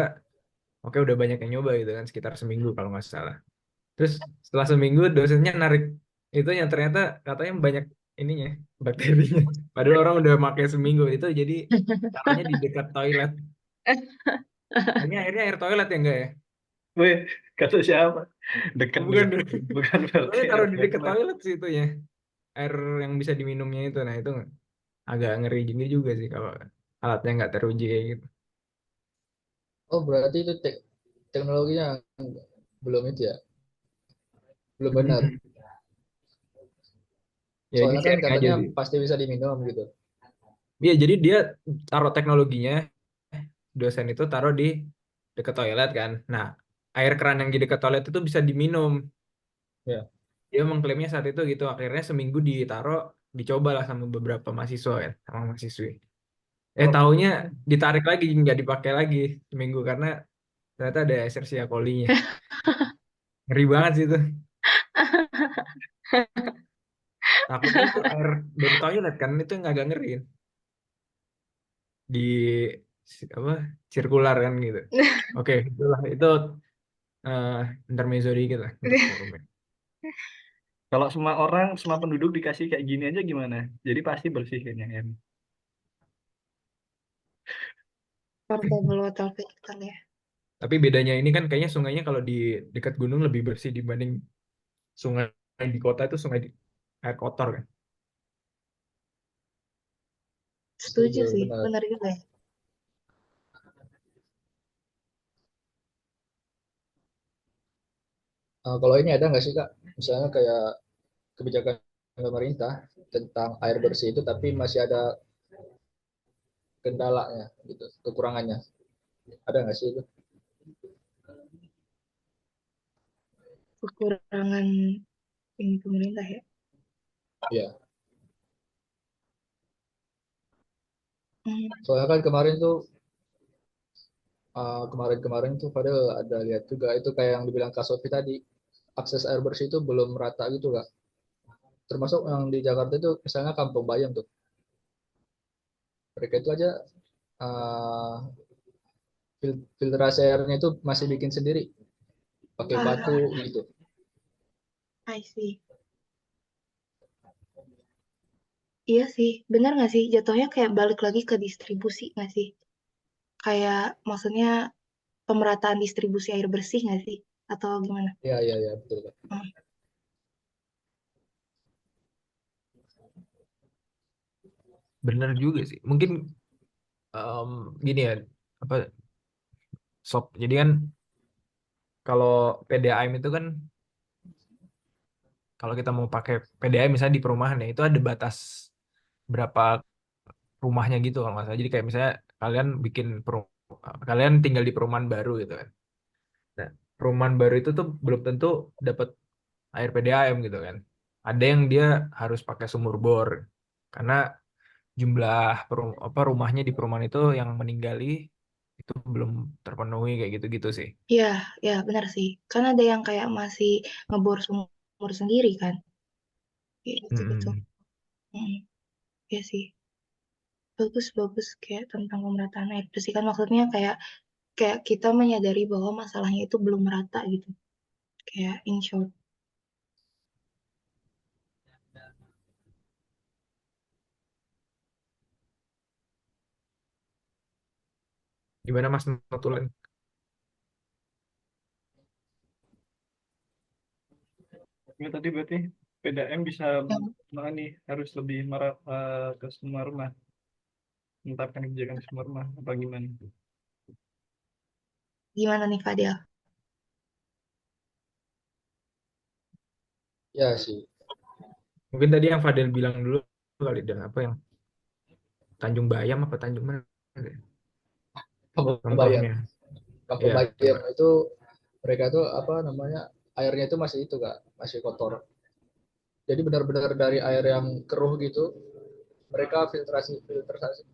oke udah banyak yang nyoba gitu kan, sekitar seminggu kalau nggak salah. Terus setelah seminggu dosennya narik itu yang ternyata katanya banyak ininya, bakterinya. Padahal orang udah pakai seminggu itu, jadi taruhnya di dekat toilet. Ini airnya air toilet ya enggak ya? Weh, kata siapa? Dekat Bukan, dengan bukan berarti soalnya taruh di dekat toilet. toilet sih itu ya. Air yang bisa diminumnya itu. Nah itu agak ngeri gini juga sih kalau alatnya nggak teruji kayak gitu. Oh berarti itu teknologinya belum itu ya, belum benar. Ya ini Soalnya kan sharing aja katanya sih. pasti bisa diminum gitu. Iya, jadi dia taruh teknologinya, dosen itu taruh di dekat toilet kan. Nah, air keran yang di dekat toilet itu bisa diminum. Ya. Dia mengklaimnya saat itu gitu. Akhirnya seminggu ditaruh, dicoba lah sama beberapa mahasiswa ya, sama mahasiswi. Oh, Taunya ditarik lagi, nggak dipakai lagi seminggu karena ternyata ada Escherichia coli-nya. Ngeri banget sih itu. Takutnya itu air dari toilet kan, itu yang agak ngeri. Di apa sirkular kan gitu. Oke, itulah itu intermezzo dikit lah untuk forum. kalau semua orang, semua penduduk dikasih kayak gini aja gimana? Jadi pasti bersih kayaknya ya. Portable water filter ya. Tapi bedanya ini kan kayaknya sungainya kalau di dekat gunung lebih bersih dibanding sungai di kota itu air kotor kan. Setuju Setuju, sih, benar. benar juga ya. Kalau ini ada nggak sih Kak, misalnya kayak kebijakan pemerintah tentang air bersih itu, tapi masih ada kendalanya gitu, kekurangannya. Ada nggak sih itu? Kekurangan ini pemerintah ya. Iya. Hmm. Soalnya kan kemarin tuh padahal ada lihat juga itu kayak yang dibilang Kak Sofi tadi, akses air bersih itu belum merata gitu Kak. Termasuk yang di Jakarta itu misalnya Kampung Bayam tuh. Mereka itu aja uh, filtrasi airnya itu masih bikin sendiri pakai batu Ah, gitu. I see. Iya sih, benar nggak sih? Jatuhnya kayak balik lagi ke distribusi nggak sih? Kayak maksudnya pemerataan distribusi air bersih nggak sih? Atau gimana? Iya iya iya betul Kak. Hmm. Bener juga sih. Mungkin gini ya, apa sob. Jadi kan kalau PDAM itu kan kalau kita mau pakai PDAM misalnya di perumahan ya itu ada batas berapa rumahnya gitu kalau nggak salah. Jadi kayak misalnya kalian tinggal di perumahan baru gitu kan. Nah, perumahan baru itu tuh belum tentu dapat air PDAM gitu kan. Ada yang dia harus pakai sumur bor karena jumlah rumahnya di perumahan itu yang meninggali itu belum terpenuhi kayak gitu-gitu sih. Iya, ya benar sih. Kan ada yang kayak masih ngebor sumur sendiri kan? Kayak gitu-gitu. Hmm. Hmm. Iya sih. Bagus-bagus kayak tentang pemerataan air bersih kan maksudnya kayak kayak kita menyadari bahwa masalahnya itu belum merata gitu. Kayak in short. Gimana Mas Notulen? Ya, tadi berarti PDAM bisa Yang nih harus lebih ke semua rumah, menetapkan kebijakan di semua rumah apa gimana? gimana nih Fadil? Ya sih. Mungkin tadi yang Fadel bilang dulu kali dan apa yang Tanjung Bayam apa Tanjung mana? Kampung Bayam. Contohnya. Kampung Ya, Bayam coba. itu mereka tuh apa namanya, airnya itu masih itu Kak, masih kotor. Jadi benar-benar dari air yang keruh gitu, mereka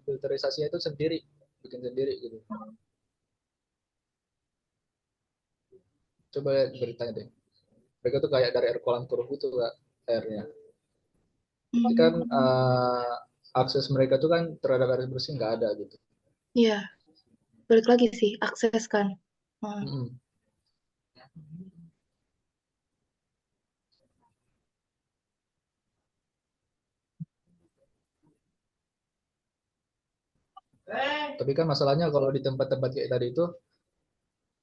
filterisasinya itu sendiri, bikin sendiri gitu. Coba lihat beritanya deh. Mereka tuh kayak dari air kolam keruh gitu Kak, airnya. Jadi kan akses mereka tuh kan terhadap air bersih nggak ada gitu. Iya, balik lagi sih akses kan. Mm-mm. Tapi kan masalahnya kalau di tempat-tempat kayak tadi itu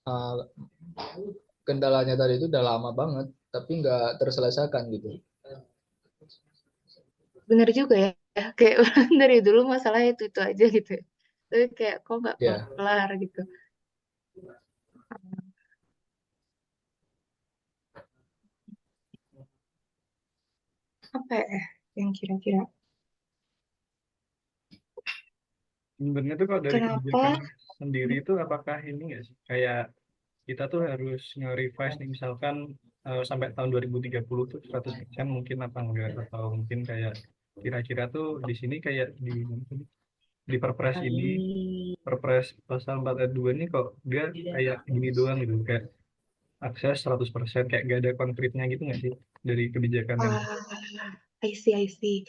uh, kendalanya tadi itu udah lama banget, tapi nggak terselesaikan gitu. Bener juga ya, kayak dari dulu masalahnya itu aja gitu ya. Tapi kayak kok nggak Ya, kelar gitu. Apa ya yang kira-kira? Sebenarnya tuh kalau dari Kenapa? kebijakan sendiri itu apakah ini nggak sih kayak kita tuh harus nge-revise nih misalkan sampai tahun 2030 tuh 100% mungkin apa enggak atau mungkin kayak kira-kira tuh di sini kayak di Perpres ini Perpres pasal 4 ayat 2 ini kok dia kayak gini doang gitu kayak akses 100% kayak gak ada konkretnya gitu nggak sih dari kebijakan yang I see, I see.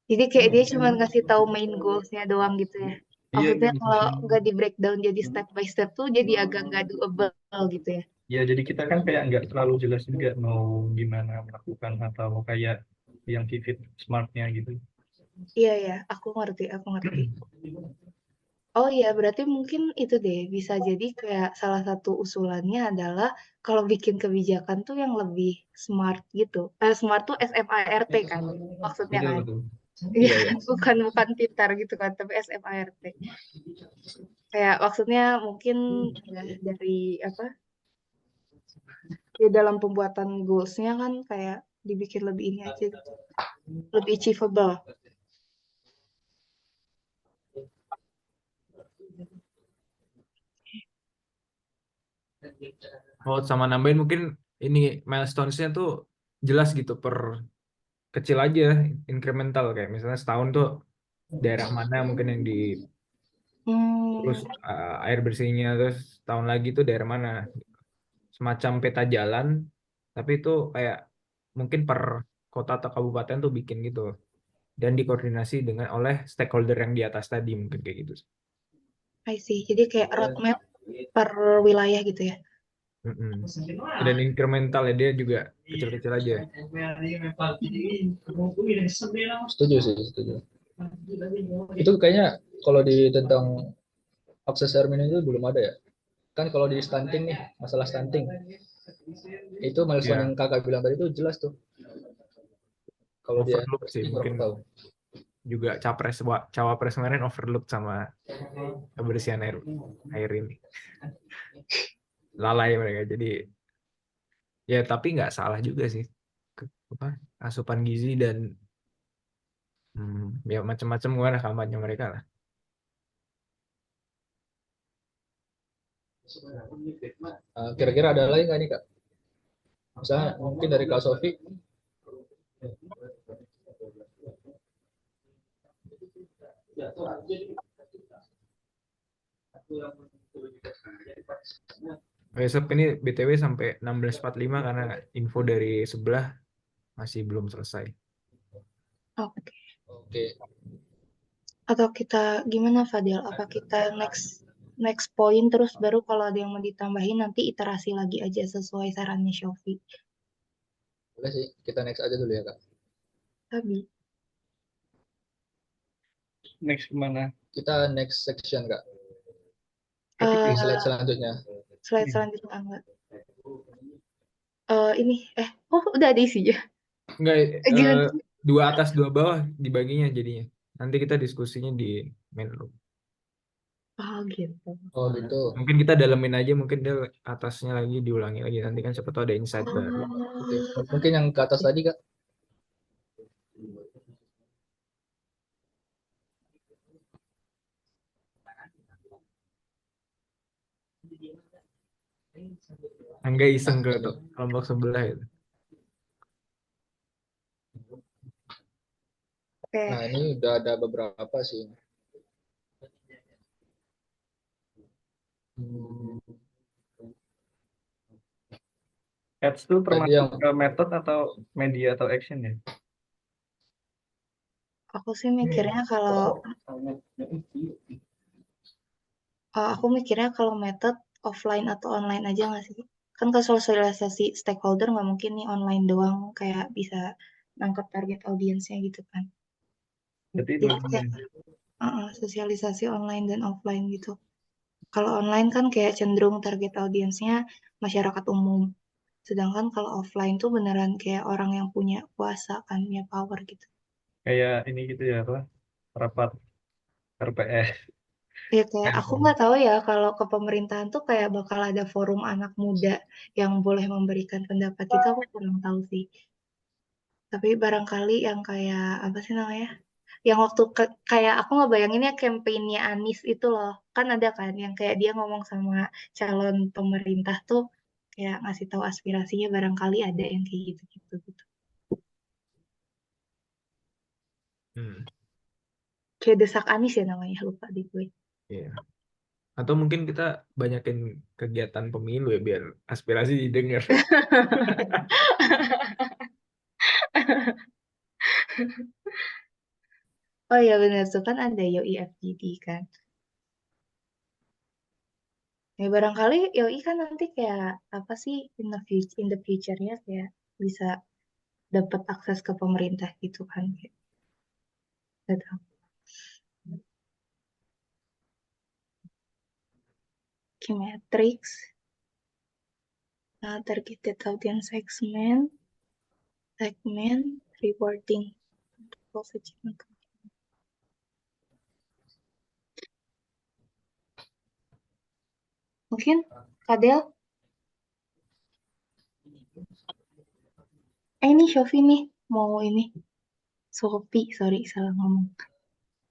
Jadi kayak dia cuma ngasih tahu main goals-nya doang gitu ya. iya Maksudnya gitu kalau sih. nggak di breakdown jadi step by step tuh jadi agak nggak doable gitu ya. Ya jadi kita kan kayak nggak terlalu jelas juga mau gimana melakukan atau kayak yang vivid smartnya gitu. Iya ya, aku ngerti, aku ngerti. Oh iya, berarti mungkin itu deh bisa jadi kayak salah satu usulannya adalah kalau bikin kebijakan tuh yang lebih smart gitu. Smart tuh SMART kan maksudnya Betul kan. betul. Iya, iya ya. bukan pintar gitu kan, tapi SMART. Kayak maksudnya mungkin ya dari apa? Ya dalam pembuatan goals-nya kan kayak dibikin lebih ini aja gitu. Lebih achievable. Oh, sama nambahin mungkin ini milestones-nya tuh jelas gitu per kecil aja, incremental kayak misalnya setahun tuh daerah mana mungkin yang di Hmm, terus air bersihnya, terus tahun lagi tuh daerah mana, semacam peta jalan tapi itu kayak mungkin per kota atau kabupaten tuh bikin gitu dan dikoordinasi dengan oleh stakeholder yang di atas tadi mungkin kayak gitu. I see. Jadi kayak roadmap per wilayah gitu ya. Mm-mm. Dan incremental ya, dia juga kecil-kecil aja. Setuju sih, setuju. Itu kayaknya kalau di tentang akses air minum itu belum ada ya. Kan kalau di stunting nih, masalah stunting, itu milestone yang Ya, kakak bilang tadi itu jelas tuh. Kalau dia overlook sih bersih mungkin kurang tahu. juga cawapres kemarin overlook sama kebersihan air ini, lalai mereka. Jadi ya tapi nggak salah juga sih. Apa, asupan gizi dan ya macam-macam gimana kampanye mereka lah. Kira-kira ada lagi nggak nih kak? Misalnya mungkin dari Kak Sofi. Besok ini BTW sampai 16.45 karena info dari sebelah masih belum selesai. Oke. Oke, Atau kita gimana Fadil? Apa kita next point terus baru kalau ada yang mau ditambahin nanti iterasi lagi aja sesuai sarannya Shofi. boleh sih. Kita next aja dulu ya kak. Tapi Next kemana? Kita next section kak. Topik Di ya? slide selanjutnya. slide selanjutnya enggak? Ini oh udah ada isinya. Enggak, Gimana? dua atas dua bawah dibaginya jadinya. Nanti kita diskusinya di main room. Oh gitu. Oh gitu. Mungkin kita dalemin aja, mungkin dia atasnya lagi diulangi lagi. Nanti kan siapa tahu ada insight baru. Oke. Mungkin yang ke atas tadi kak. Angga iseng ke Ini. kelompok sebelah itu. Oke. Nah, ini udah ada beberapa sih. Ads itu Tadi termasuk yang method atau media atau action ya? Aku sih mikirnya kalau aku mikirnya kalau method offline atau online aja nggak sih? Kan kalau sosialisasi stakeholder nggak mungkin nih online doang kayak bisa nangkep target audiensnya gitu kan. Berarti Jadi dua-duanya. kayak sosialisasi online dan offline gitu. Kalau online kan kayak cenderung target audiensnya masyarakat umum. Sedangkan kalau offline tuh beneran kayak orang yang punya kuasa kan, punya power gitu. Kayak ini gitu ya, apa? Rapat RPS. Ya kayak aku nggak tahu ya kalau ke pemerintahan tuh kayak bakal ada forum anak muda yang boleh memberikan pendapat itu aku kurang tahu sih. Tapi barangkali yang kayak apa sih namanya? Yang waktu kayak aku ngebayanginnya kampanyenya Anies itu loh. Kan ada kan yang kayak dia ngomong sama calon pemerintah tuh kayak ngasih tahu aspirasinya barangkali ada yang kayak gitu-gitu gitu. Hmm, Kayak desak Anies ya namanya lupa di gue. iya. Atau mungkin kita banyakin kegiatan pemilu ya biar aspirasi didengar. Oh iya benar tuh kan ada YOI FGD kan. Ya barangkali YOI kan nanti kayak apa sih in the future-nya kayak bisa dapat akses ke pemerintah gitu kan. Kayak, nggak tahu. Keymetrics, targeted audience segment, rewarding for achievement. Mungkin Kadel, ini Shopee nih mau ini Shopee, sorry salah ngomong.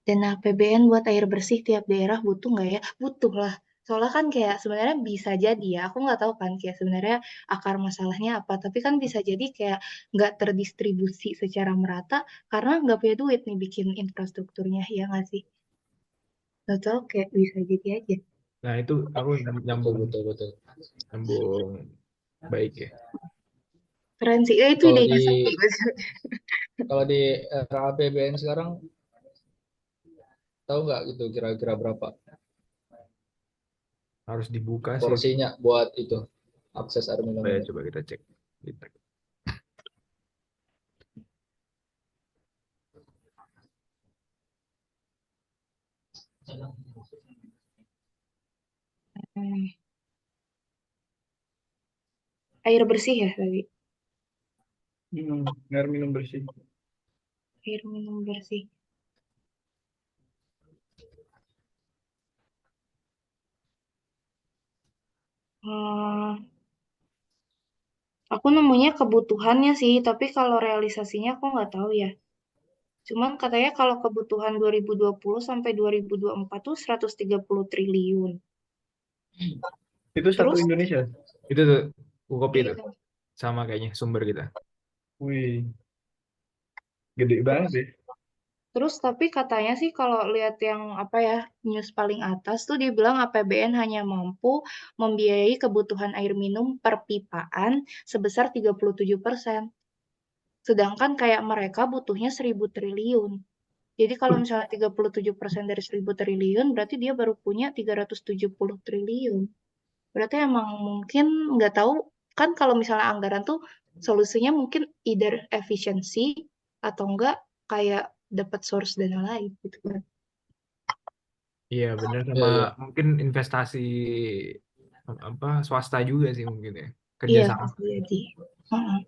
Dana APBN buat air bersih tiap daerah butuh nggak ya? Butuh lah. Soalnya kan kayak sebenarnya bisa jadi ya, aku nggak tahu kan kayak sebenarnya akar masalahnya apa, tapi kan bisa jadi kayak nggak terdistribusi secara merata karena nggak punya duit nih bikin infrastrukturnya, ya nggak sih? Nggak tahu kayak bisa jadi aja. Nah itu aku betul nyambung betul betul. nyambung baik ya. Keren sih, ya itu Kalau idenya di Sophie. kalau di era APBN sekarang tahu nggak itu kira-kira berapa Harus dibuka sih. porsinya buat itu akses air minum Ya, ini? coba kita cek. Gitu. Hmm. Air bersih ya tadi. Air minum bersih. Air minum bersih. Hmm, aku nemunya kebutuhannya sih, tapi kalau realisasinya aku nggak tahu ya. Cuman katanya kalau kebutuhan 2020 sampai 2024 tuh 130 triliun. Itu satu Terus, Indonesia. Itu tuh kopi tuh iya. sama kayaknya sumber kita. Wih, gede banget Terus, ya. terus tapi katanya sih kalau lihat yang apa ya, news paling atas tuh dia bilang APBN hanya mampu membiayai kebutuhan air minum perpipaan sebesar 37%. Sedangkan kayak mereka butuhnya 1.000 triliun. Jadi kalau misalnya 37% dari 1.000 triliun, berarti dia baru punya 370 triliun. Berarti emang mungkin nggak tahu, kan kalau misalnya anggaran tuh solusinya mungkin either efisiensi atau enggak kayak dapat source dana lain gitu kan. Iya benar Iya, sama iya. mungkin investasi apa swasta juga sih mungkin ya Iya, kerjasama. bisa jadi. Heeh.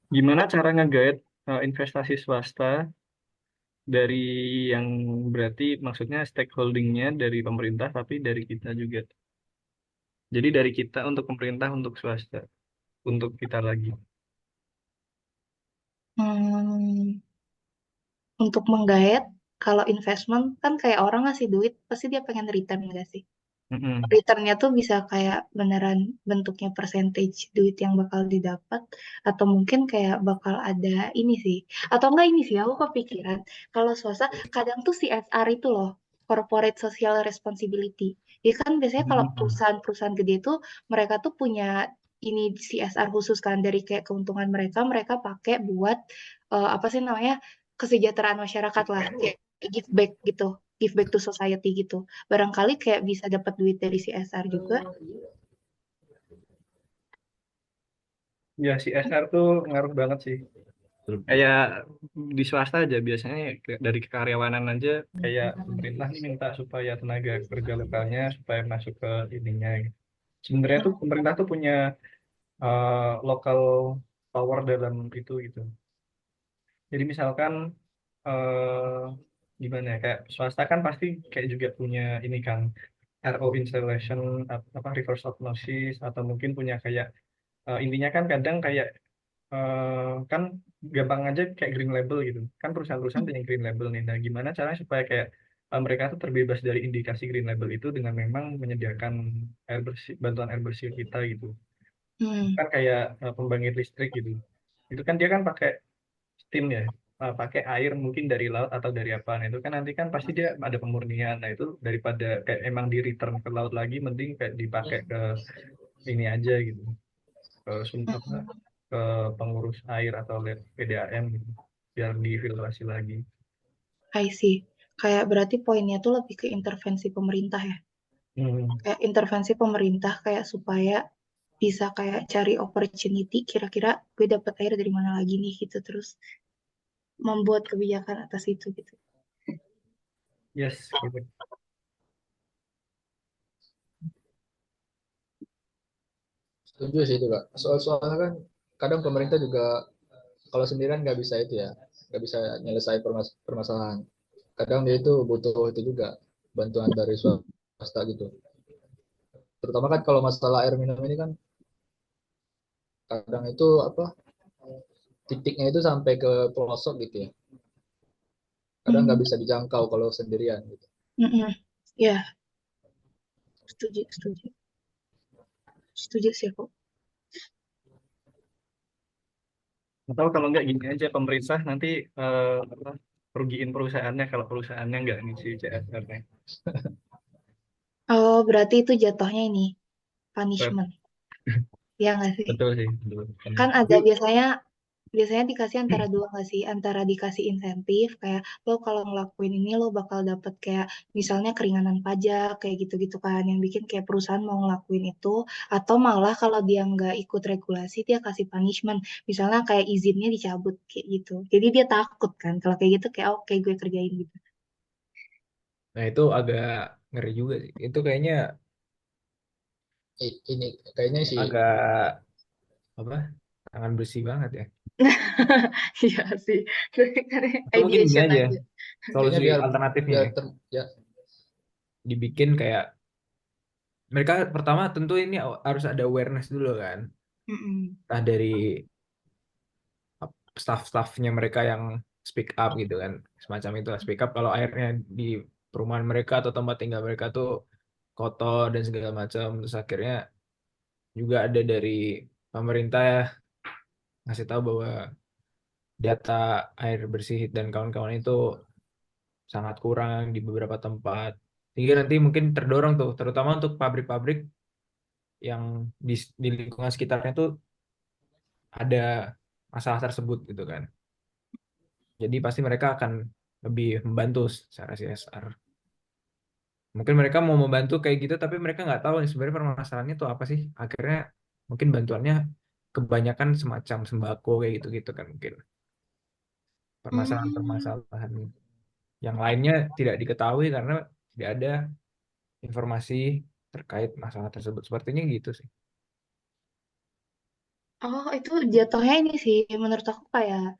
Gimana cara nge-guide investasi swasta dari yang berarti maksudnya stakeholdingnya dari pemerintah tapi dari kita juga. Jadi dari kita untuk pemerintah untuk swasta untuk kita lagi. Hmm, untuk menggayat, kalau investment kan kayak orang ngasih duit, pasti dia pengen return nggak sih? Mm-mm. Returnnya tuh bisa kayak beneran bentuknya percentage duit yang bakal didapat, atau mungkin kayak bakal ada ini sih, atau enggak ini sih aku kepikiran kalau swasta kadang tuh CSR itu loh, corporate social responsibility. Ya kan biasanya kalau Mm-mm. perusahaan-perusahaan gede tuh mereka tuh punya ini CSR khusus kan, dari kayak keuntungan mereka mereka pakai buat apa sih namanya, kesejahteraan masyarakat lah, kayak give back to society gitu. Barangkali kayak bisa dapat duit dari CSR juga. Ya, CSR tuh ngaruh banget sih. Kayak di swasta aja biasanya dari kekaryawanan aja, kayak pemerintah nih minta supaya tenaga kerja lokalnya supaya masuk ke ininya gitu. Sebenarnya tuh pemerintah tuh punya lokal power dalam itu gitu. Jadi misalkan eh gimana ya, kayak swasta kan pasti kayak juga punya ini kan, RO installation, apa reverse osmosis, atau mungkin punya kayak intinya kan kadang kayak kan gampang aja kayak green label gitu. Kan perusahaan-perusahaan punya green label nih. Nah, gimana caranya supaya kayak mereka tuh terbebas dari indikasi green label itu dengan memang menyediakan air bersih, bantuan air bersih kita gitu. Hmm. Kan kayak pembangkit listrik gitu. Itu kan dia kan pakai steam ya, pakai air mungkin dari laut atau dari apa. Nah, itu kan nanti kan pasti dia ada pemurnian. Nah, itu daripada kayak emang di return ke laut lagi, mending kayak dipakai ke ini aja gitu. Ke apa, ke pengurus air atau PDAM gitu, biar difiltrasi lagi. I see. Kayak berarti poinnya tuh lebih ke intervensi pemerintah ya. Hmm. Kayak intervensi pemerintah kayak supaya bisa kayak cari opportunity, kira-kira gue dapat air dari mana lagi nih gitu, terus membuat kebijakan atas itu gitu. Yes, gitu. Setuju sih itu Kak. Soalnya kan kadang pemerintah juga kalau sendirian nggak bisa itu ya, nggak bisa nyelesain permasalahan. Kadang dia itu butuh itu juga bantuan dari swasta gitu. Terutama kan kalau masalah air minum ini kan kadang itu apa titiknya itu sampai ke pelosok gitu ya. Kadang Hmm. nggak bisa dijangkau kalau sendirian gitu. Mm-mm. Ya, setuju, setuju. Setuju sih aku. Atau kalau nggak gini aja, pemerintah nanti apa, rugiin perusahaannya kalau perusahaannya nggak ngisi CSR-nya. Oh, berarti itu jatuhnya ini punishment. Ya nggak sih? Betul sih, betul. Kan Tapi ada biasanya biasanya dikasih antara dua nggak sih? Antara dikasih insentif kayak lo kalau ngelakuin ini lo bakal dapet kayak misalnya keringanan pajak kayak gitu-gitu kan, yang bikin kayak perusahaan mau ngelakuin itu, atau malah kalau dia nggak ikut regulasi dia kasih punishment, misalnya kayak izinnya dicabut kayak gitu. Jadi dia takut kan kalau kayak gitu, kayak oke gue kerjain gitu. Nah, itu agak ngeri juga sih. Itu kayaknya Ini kayaknya sih agak apa? Tangan bersih banget ya. Iya sih, karena Atau mungkin gini ideation aja, aja. kayaknya solusi biar alternatifnya biar ya. ya Dibikin kayak mereka pertama tentu ini harus ada awareness dulu kan. Mm-mm. Entah dari staff-staffnya mereka yang speak up gitu kan. Semacam itu lah, speak up kalau airnya di perumahan mereka atau tempat tinggal mereka tuh kotor dan segala macam. Terus akhirnya juga ada dari pemerintah ya ngasih tahu bahwa data air bersih dan kawan-kawan itu sangat kurang di beberapa tempat. Sehingga nanti mungkin terdorong tuh, terutama untuk pabrik-pabrik yang di lingkungan sekitarnya tuh ada masalah tersebut gitu kan. Jadi pasti mereka akan lebih membantu secara CSR. Mungkin mereka mau membantu kayak gitu, tapi mereka nggak tahu nih sebenarnya permasalahannya tuh apa sih. Akhirnya mungkin bantuannya kebanyakan semacam sembako kayak gitu-gitu kan mungkin. Hmm. Permasalahan-permasalahan yang lainnya tidak diketahui karena tidak ada informasi terkait masalah tersebut. Sepertinya gitu sih. Oh, itu jatuhnya ini sih, menurut aku kayak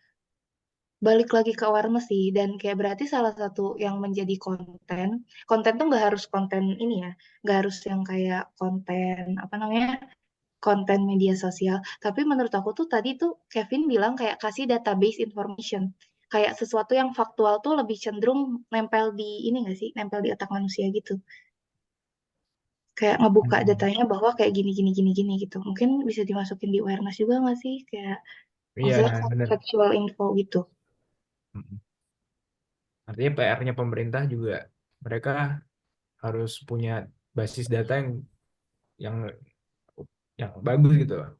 balik lagi ke awareness sih, dan kayak berarti salah satu yang menjadi konten, konten tuh nggak harus konten ini ya, nggak harus yang kayak konten apa namanya, konten media sosial. Tapi menurut aku tuh tadi tuh Kevin bilang kayak kasih database information, kayak sesuatu yang faktual tuh lebih cenderung nempel di ini nggak sih, nempel di otak manusia gitu. kayak ngebuka Hmm. datanya bahwa kayak gini gitu. Mungkin bisa dimasukin di awareness juga nggak sih? Kayak Iya, maksudnya benar. factual info gitu. Mm. Artinya PR-nya pemerintah juga mereka harus punya basis data yang yang bagus gitu loh.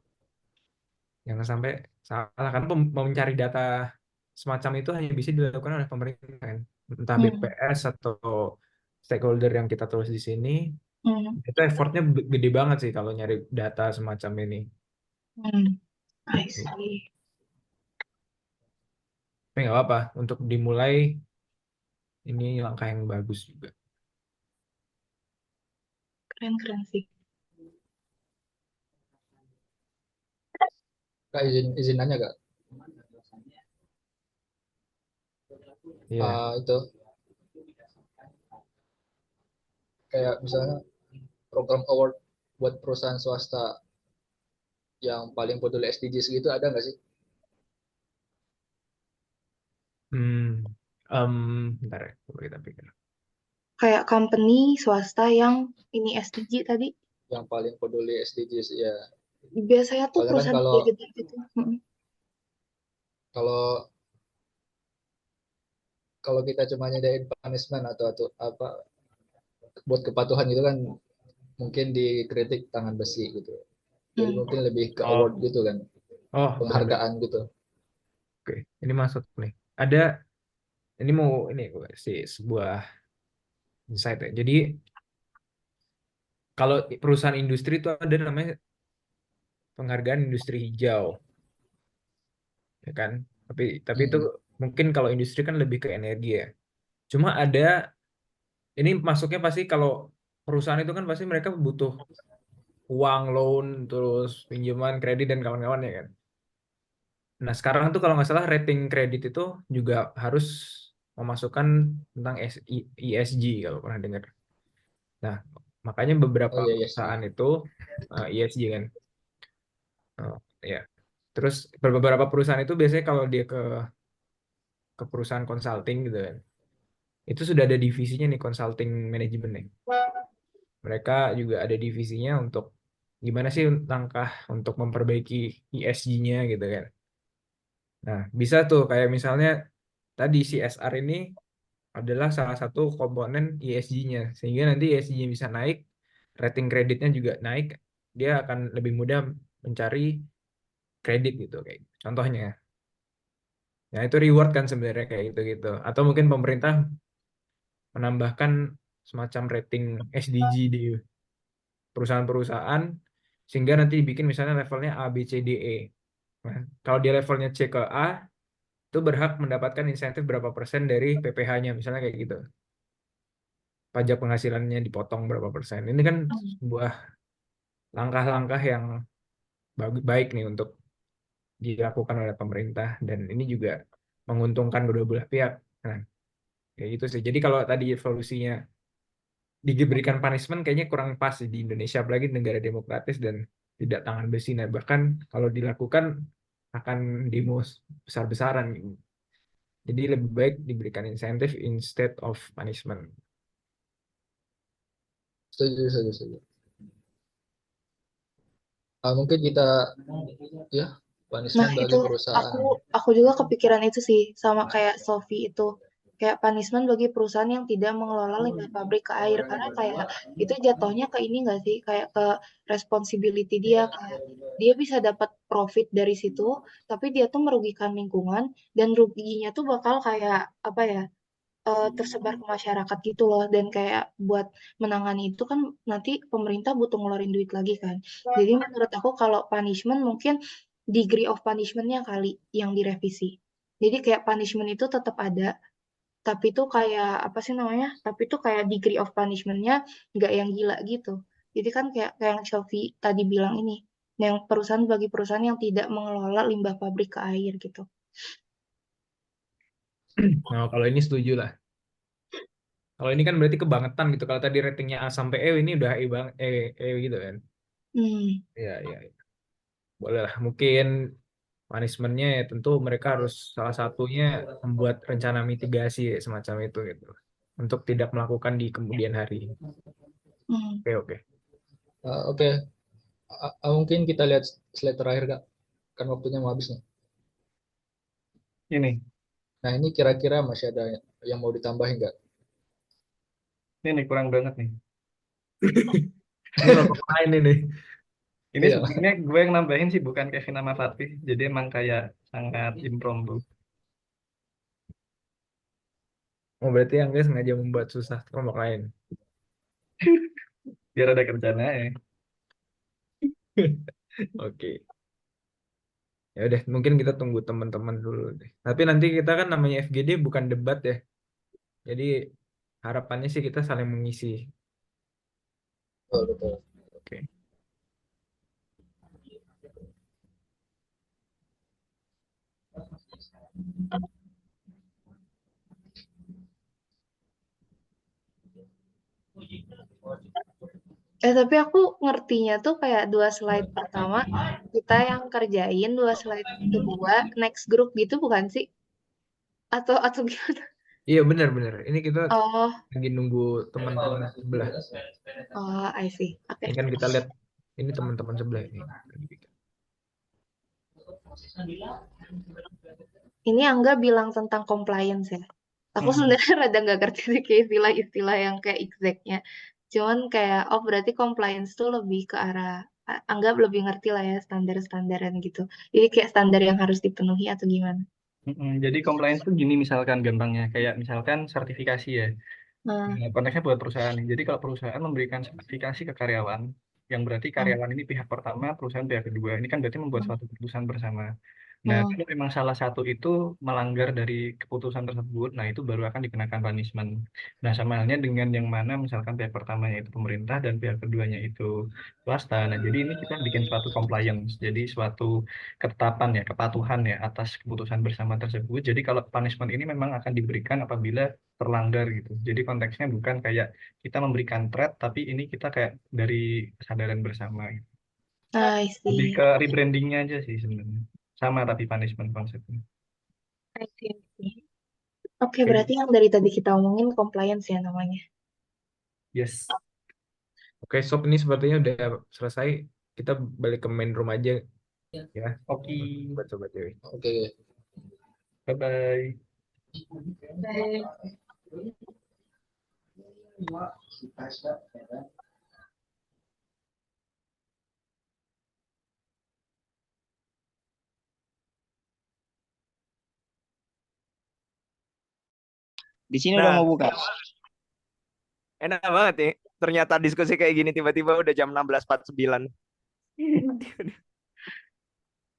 Jangan sampai salah karena mencari data semacam itu hanya bisa dilakukan oleh pemerintah kan. Entah Hmm. BPS atau stakeholder yang kita tulis di sini, Hmm. itu effortnya gede banget sih kalau nyari data semacam ini. Hmm. I see. Tapi nggak apa-apa, untuk dimulai ini langkah yang bagus juga. Keren sih. Kak, izin nanya Kak. Iya. Itu kayak misalnya program award buat perusahaan swasta yang paling peduli SDGs gitu ada nggak sih? Bentar ya, coba kita pikir. Kayak company swasta yang ini SDG tadi. Yang paling peduli SDGs ya. Biasanya tuh Soalnya kan perusahaan kalau gede gitu. kalau kalau kita cuma nyediain punishment atau apa buat kepatuhan gitu kan mungkin dikritik tangan besi gitu. Jadi Hmm. mungkin lebih ke Oh, award gitu kan, oh, benar. penghargaan gitu. Oke, ini masuk nih. Ada, ini mau ini sih sebuah insight ya. Jadi kalau perusahaan industri itu ada namanya penghargaan industri hijau, ya kan? Tapi itu mungkin kalau industri kan lebih ke energi ya. Cuma ada, ini masuknya pasti kalau perusahaan itu kan pasti mereka butuh uang, loan, terus pinjaman, kredit dan kawan-kawan ya kan. Nah sekarang tuh kalau nggak salah rating kredit itu juga harus memasukkan tentang ESG kalau pernah dengar. Nah makanya beberapa Oh iya iya sih. perusahaan itu ESG kan. Ya. Terus beberapa perusahaan itu biasanya kalau dia ke perusahaan consulting gitu kan, itu sudah ada divisinya nih consulting manajemen nih. Mereka juga ada divisinya untuk gimana sih langkah untuk memperbaiki ESG-nya gitu kan. Nah, bisa tuh kayak misalnya tadi CSR ini adalah salah satu komponen ESG-nya. Sehingga nanti ESG-nya bisa naik, rating kreditnya juga naik, dia akan lebih mudah mencari kredit gitu kayak gitu. Contohnya. Nah, itu reward kan sebenarnya kayak gitu-gitu. Atau mungkin pemerintah menambahkan semacam rating SDG di perusahaan-perusahaan sehingga nanti dibikin misalnya levelnya A, B, C, D, E. Nah, kalau dia levelnya C ke A, itu berhak mendapatkan insentif berapa persen dari PPh-nya, misalnya kayak gitu. Pajak penghasilannya dipotong berapa persen. Ini kan sebuah langkah-langkah yang baik nih untuk dilakukan oleh pemerintah dan ini juga menguntungkan kedua belah pihak. Nah, kayak gitu sih. Jadi kalau tadi evolusinya diberikan punishment kayaknya kurang pas sih di Indonesia, apalagi negara demokratis dan tidak tangan besi. Nah, bahkan kalau dilakukan akan demo besar-besaran gitu. Jadi lebih baik diberikan insentif instead of punishment. Setuju. Mungkin kita ya Nah, punishment bagi itu perusahaan. aku juga kepikiran itu sih, sama kayak Sophie itu. Kayak punishment bagi perusahaan yang tidak mengelola limbah pabrik ke air. Karena kayak itu jatuhnya ke ini nggak sih? Kayak ke responsibility dia. Kayak dia bisa dapat profit dari situ, tapi dia tuh merugikan lingkungan. Dan ruginya tuh bakal kayak, apa ya, tersebar ke masyarakat gitu loh. Dan kayak buat menangani itu kan nanti pemerintah butuh ngeluarin duit lagi kan. Jadi menurut aku kalau punishment mungkin degree of punishment-nya kali yang direvisi. Jadi kayak punishment itu tetap ada, tapi tuh kayak apa sih namanya? Tapi tuh kayak degree of punishment-nya nggak yang gila gitu. Jadi kan kayak yang Sophie tadi bilang ini, yang perusahaan bagi perusahaan yang tidak mengelola limbah pabrik ke air gitu. Nah, kalau ini setuju lah. Kalau ini kan berarti kebangetan gitu. Kalau tadi ratingnya A sampai E, ini udah E gitu kan. Hmm. Ya. Boleh lah. Mungkin punishment-nya ya tentu mereka harus salah satunya membuat rencana mitigasi ya, semacam itu gitu. Untuk tidak melakukan di kemudian hari. Hmm. Oke. Oke. Mungkin kita lihat slide terakhir, Kak. Kan waktunya mau habis nih. Ini, Nah, ini kira-kira masih ada yang mau ditambahin nggak? ini kurang banget nih. Ini kelompok lain ini. Ini Iya. sebenarnya gue yang nambahin sih, bukan Kevin sama Fatih. Jadi emang kayak sangat impromptu. Oh, berarti yang dia sengaja membuat susah kelompok lain. Biar ada kerjaan aja. Oke. Ya udah, mungkin kita tunggu teman-teman dulu deh. Tapi nanti kita kan namanya FGD bukan debat ya. Jadi harapannya sih kita saling mengisi. Betul, betul. Oke. Tapi aku ngertinya tuh kayak 2 slide pertama kita yang kerjain, 2 slide kedua next group gitu bukan sih? Atau gimana? Iya benar-benar. Ini kita Oh, lagi nunggu teman-teman sebelah. oh, I see. Oke. Ini kan kita lihat ini teman-teman sebelah ini. Ini Angga bilang tentang compliance ya. Aku sebenarnya rada nggak ngerti sih kayak istilah-istilah yang kayak exactnya. Cuman kayak, oh berarti compliance tuh lebih ke arah, Angga lebih ngerti lah ya standar-standaran gitu. Jadi kayak standar yang harus dipenuhi atau gimana? Jadi compliance tuh gini misalkan gampangnya, kayak misalkan sertifikasi ya. Nah, Nah, konteksnya buat perusahaan nih. Jadi kalau perusahaan memberikan sertifikasi ke karyawan, yang berarti hmm, karyawan ini pihak pertama, perusahaan pihak kedua. Ini kan berarti membuat hmm, suatu keputusan bersama. Nah, hmm. kalau memang salah satu itu melanggar dari keputusan tersebut, nah itu baru akan dikenakan punishment. Nah, sama halnya dengan yang mana misalkan pihak pertamanya itu pemerintah dan pihak keduanya itu swasta. Nah, jadi ini kita bikin suatu compliance, jadi suatu ketetapan ya, kepatuhan ya atas keputusan bersama tersebut. Jadi kalau punishment ini memang akan diberikan apabila terlanggar gitu. Jadi konteksnya bukan kayak kita memberikan threat, tapi ini kita kayak dari kesadaran bersama gitu. I Lebih see. ke rebrandingnya aja sih sebenarnya. Sama tapi punishment konsepnya. I see. I see. Oke, Oke, berarti yang dari tadi kita omongin compliance ya namanya. yes. Oke, sob ini sepertinya udah selesai. Kita balik ke main room aja ya. Oke, Buat sobat cewek. Oke. bye-bye. Di sini udah Nah, mau buka. Enak banget nih. Ternyata diskusi kayak gini tiba-tiba udah jam 16.49.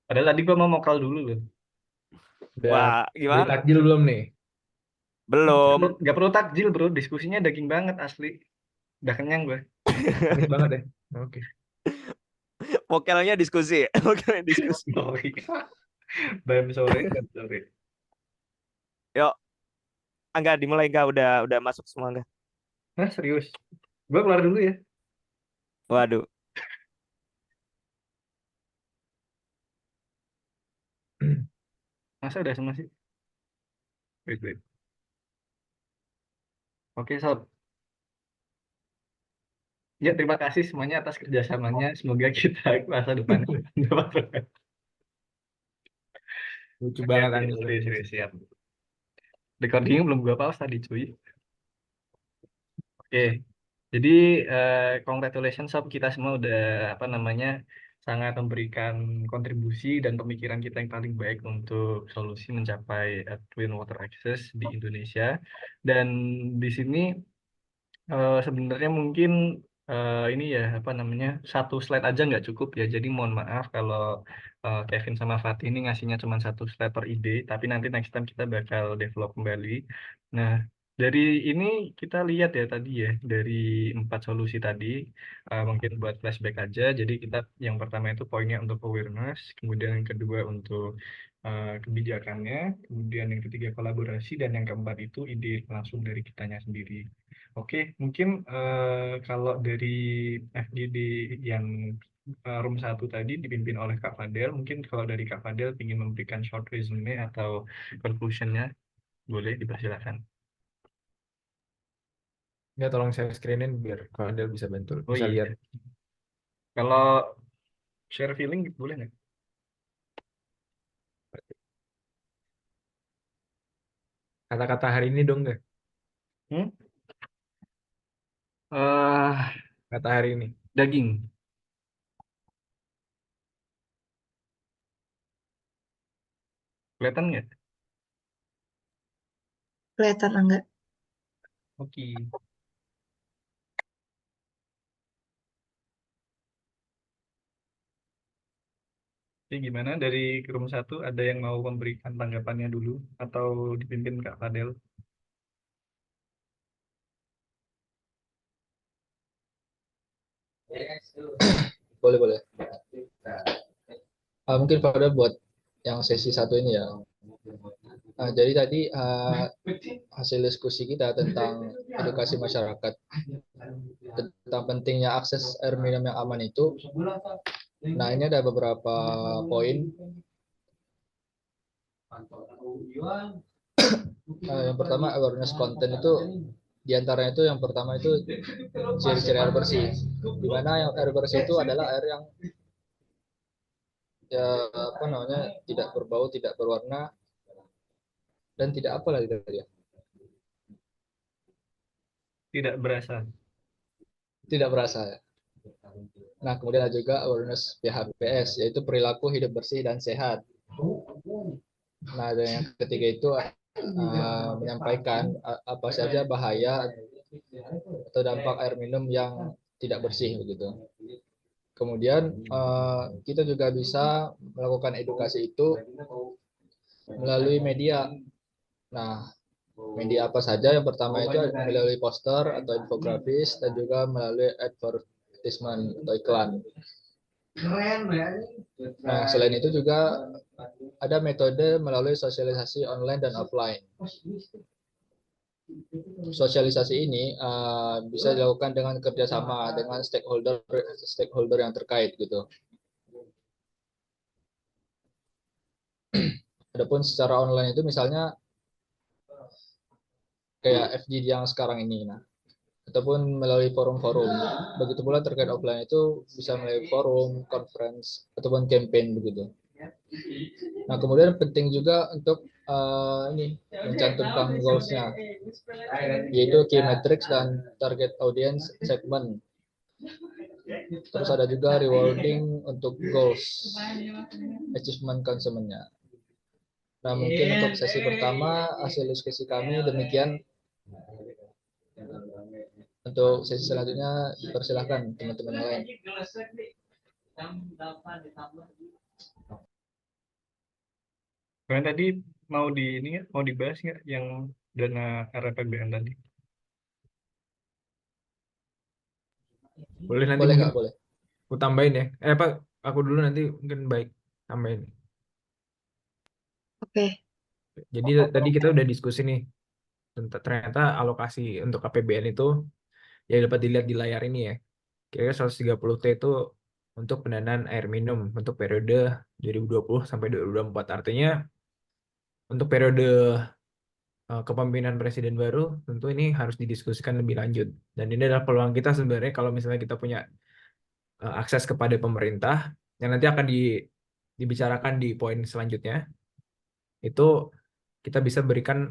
Padahal tadi gua mau mokal dulu loh. Udah Wah, beli gimana? takjil belum nih? Belum. Gak perlu takjil bro, diskusinya daging banget asli. Udah kenyang gue. Manis banget ya. Oke. Mokelnya diskusi. Mokelnya diskusi. Sorry. Bam sore, bam sore. Yuk, enggak dimulai enggak udah masuk semua enggak? Nah serius. Gue keluar dulu ya. Waduh. Masa udah semua sih? Wait, wait. Oke, sob. Ya, terima kasih semuanya atas kerjasamanya. Semoga kita masa depan dapat. Lucu Oke, banget oke, Angga. serius, serius, siap. Recording belum gua pause tadi, cuy. Oke, jadi congratulations sob, kita semua udah apa namanya sangat memberikan kontribusi dan pemikiran kita yang paling baik untuk solusi mencapai clean water access di Indonesia. Dan di sini sebenarnya mungkin ini ya apa namanya satu slide aja nggak cukup ya. Jadi mohon maaf kalau Kevin sama Fatih ini ngasihnya cuma satu slide per ide, tapi nanti next time kita bakal develop kembali. Nah, dari ini kita lihat ya tadi ya dari 4 solusi tadi mungkin buat flashback aja. Jadi kita yang pertama itu poinnya untuk awareness, kemudian yang kedua untuk kebijakannya, kemudian yang ketiga kolaborasi dan yang keempat itu ide langsung dari kitanya sendiri. Oke, mungkin kalau dari FGD yang room 1 tadi dipimpin oleh Kak Fadel, mungkin kalau dari Kak Fadel ingin memberikan short resume atau conclusion-nya, boleh dipersilakan. Ya tolong saya screenin biar Fadel bisa bantu, Oh bisa iya, lihat. Kalau share feeling boleh nggak? Kata-kata hari ini dong nggak? Hmm? Eh, Kata hari ini. daging. Kelihatan nggak? Kelihatan enggak? Oke. Jadi gimana dari room 1 ada yang mau memberikan tanggapannya dulu atau dipimpin Kak Fadel? Boleh, boleh. Mungkin pada buat yang sesi 1 ini ya. Jadi tadi hasil diskusi kita tentang edukasi masyarakat tentang pentingnya akses air minum yang aman itu. Nah, ini ada beberapa poin. Yang pertama, awareness konten itu diantaranya itu yang pertama itu ciri-ciri air bersih. Di mana yang air bersih itu adalah air yang ya apa namanya tidak berbau, tidak berwarna, dan tidak apa lagi tadi ya, Tidak berasa. tidak berasa ya. Nah, kemudian ada juga awareness PHBS, yaitu perilaku hidup bersih dan sehat. Nah, dan yang ketiga itu menyampaikan apa saja bahaya atau dampak air minum yang tidak bersih begitu. Kemudian kita juga bisa melakukan edukasi itu melalui media. Nah, media apa saja? Yang pertama itu melalui poster atau infografis dan juga melalui advertisement atau iklan. Nah, selain itu juga ada metode melalui sosialisasi online dan offline. Sosialisasi ini bisa dilakukan dengan kerjasama dengan stakeholder yang terkait gitu. Adapun secara online itu misalnya kayak FGD yang sekarang ini, nah, ataupun melalui forum-forum. Begitu pula terkait offline itu bisa melalui forum, conference, ataupun campaign begitu. Nah, kemudian penting juga untuk ini mencantumkan goals-nya, yaitu key metrics dan target audience segment. Terus ada juga rewarding untuk goals, achievement consumer-nya. Nah, mungkin untuk sesi pertama hasil diskusi kami demikian. Untuk sesi selanjutnya dipersilahkan teman-teman yang lain. Kalian tadi mau di ini nggak? Mau dibahas nggak yang dana RAPBN tadi? Boleh nanti Boleh mungkin nggak? Boleh. aku tambahin ya. Apa aku dulu nanti mungkin baik tambahin. Oke. Jadi tadi kita udah diskusi nih ternyata alokasi untuk APBN itu ya dapat dilihat di layar ini ya. Kira-kira 130 T itu untuk pendanaan air minum untuk periode 2020 sampai 2024. Artinya untuk periode kepemimpinan presiden baru tentu ini harus didiskusikan lebih lanjut. Dan ini adalah peluang kita sebenarnya kalau misalnya kita punya akses kepada pemerintah yang nanti akan dibicarakan di poin selanjutnya. Itu kita bisa berikan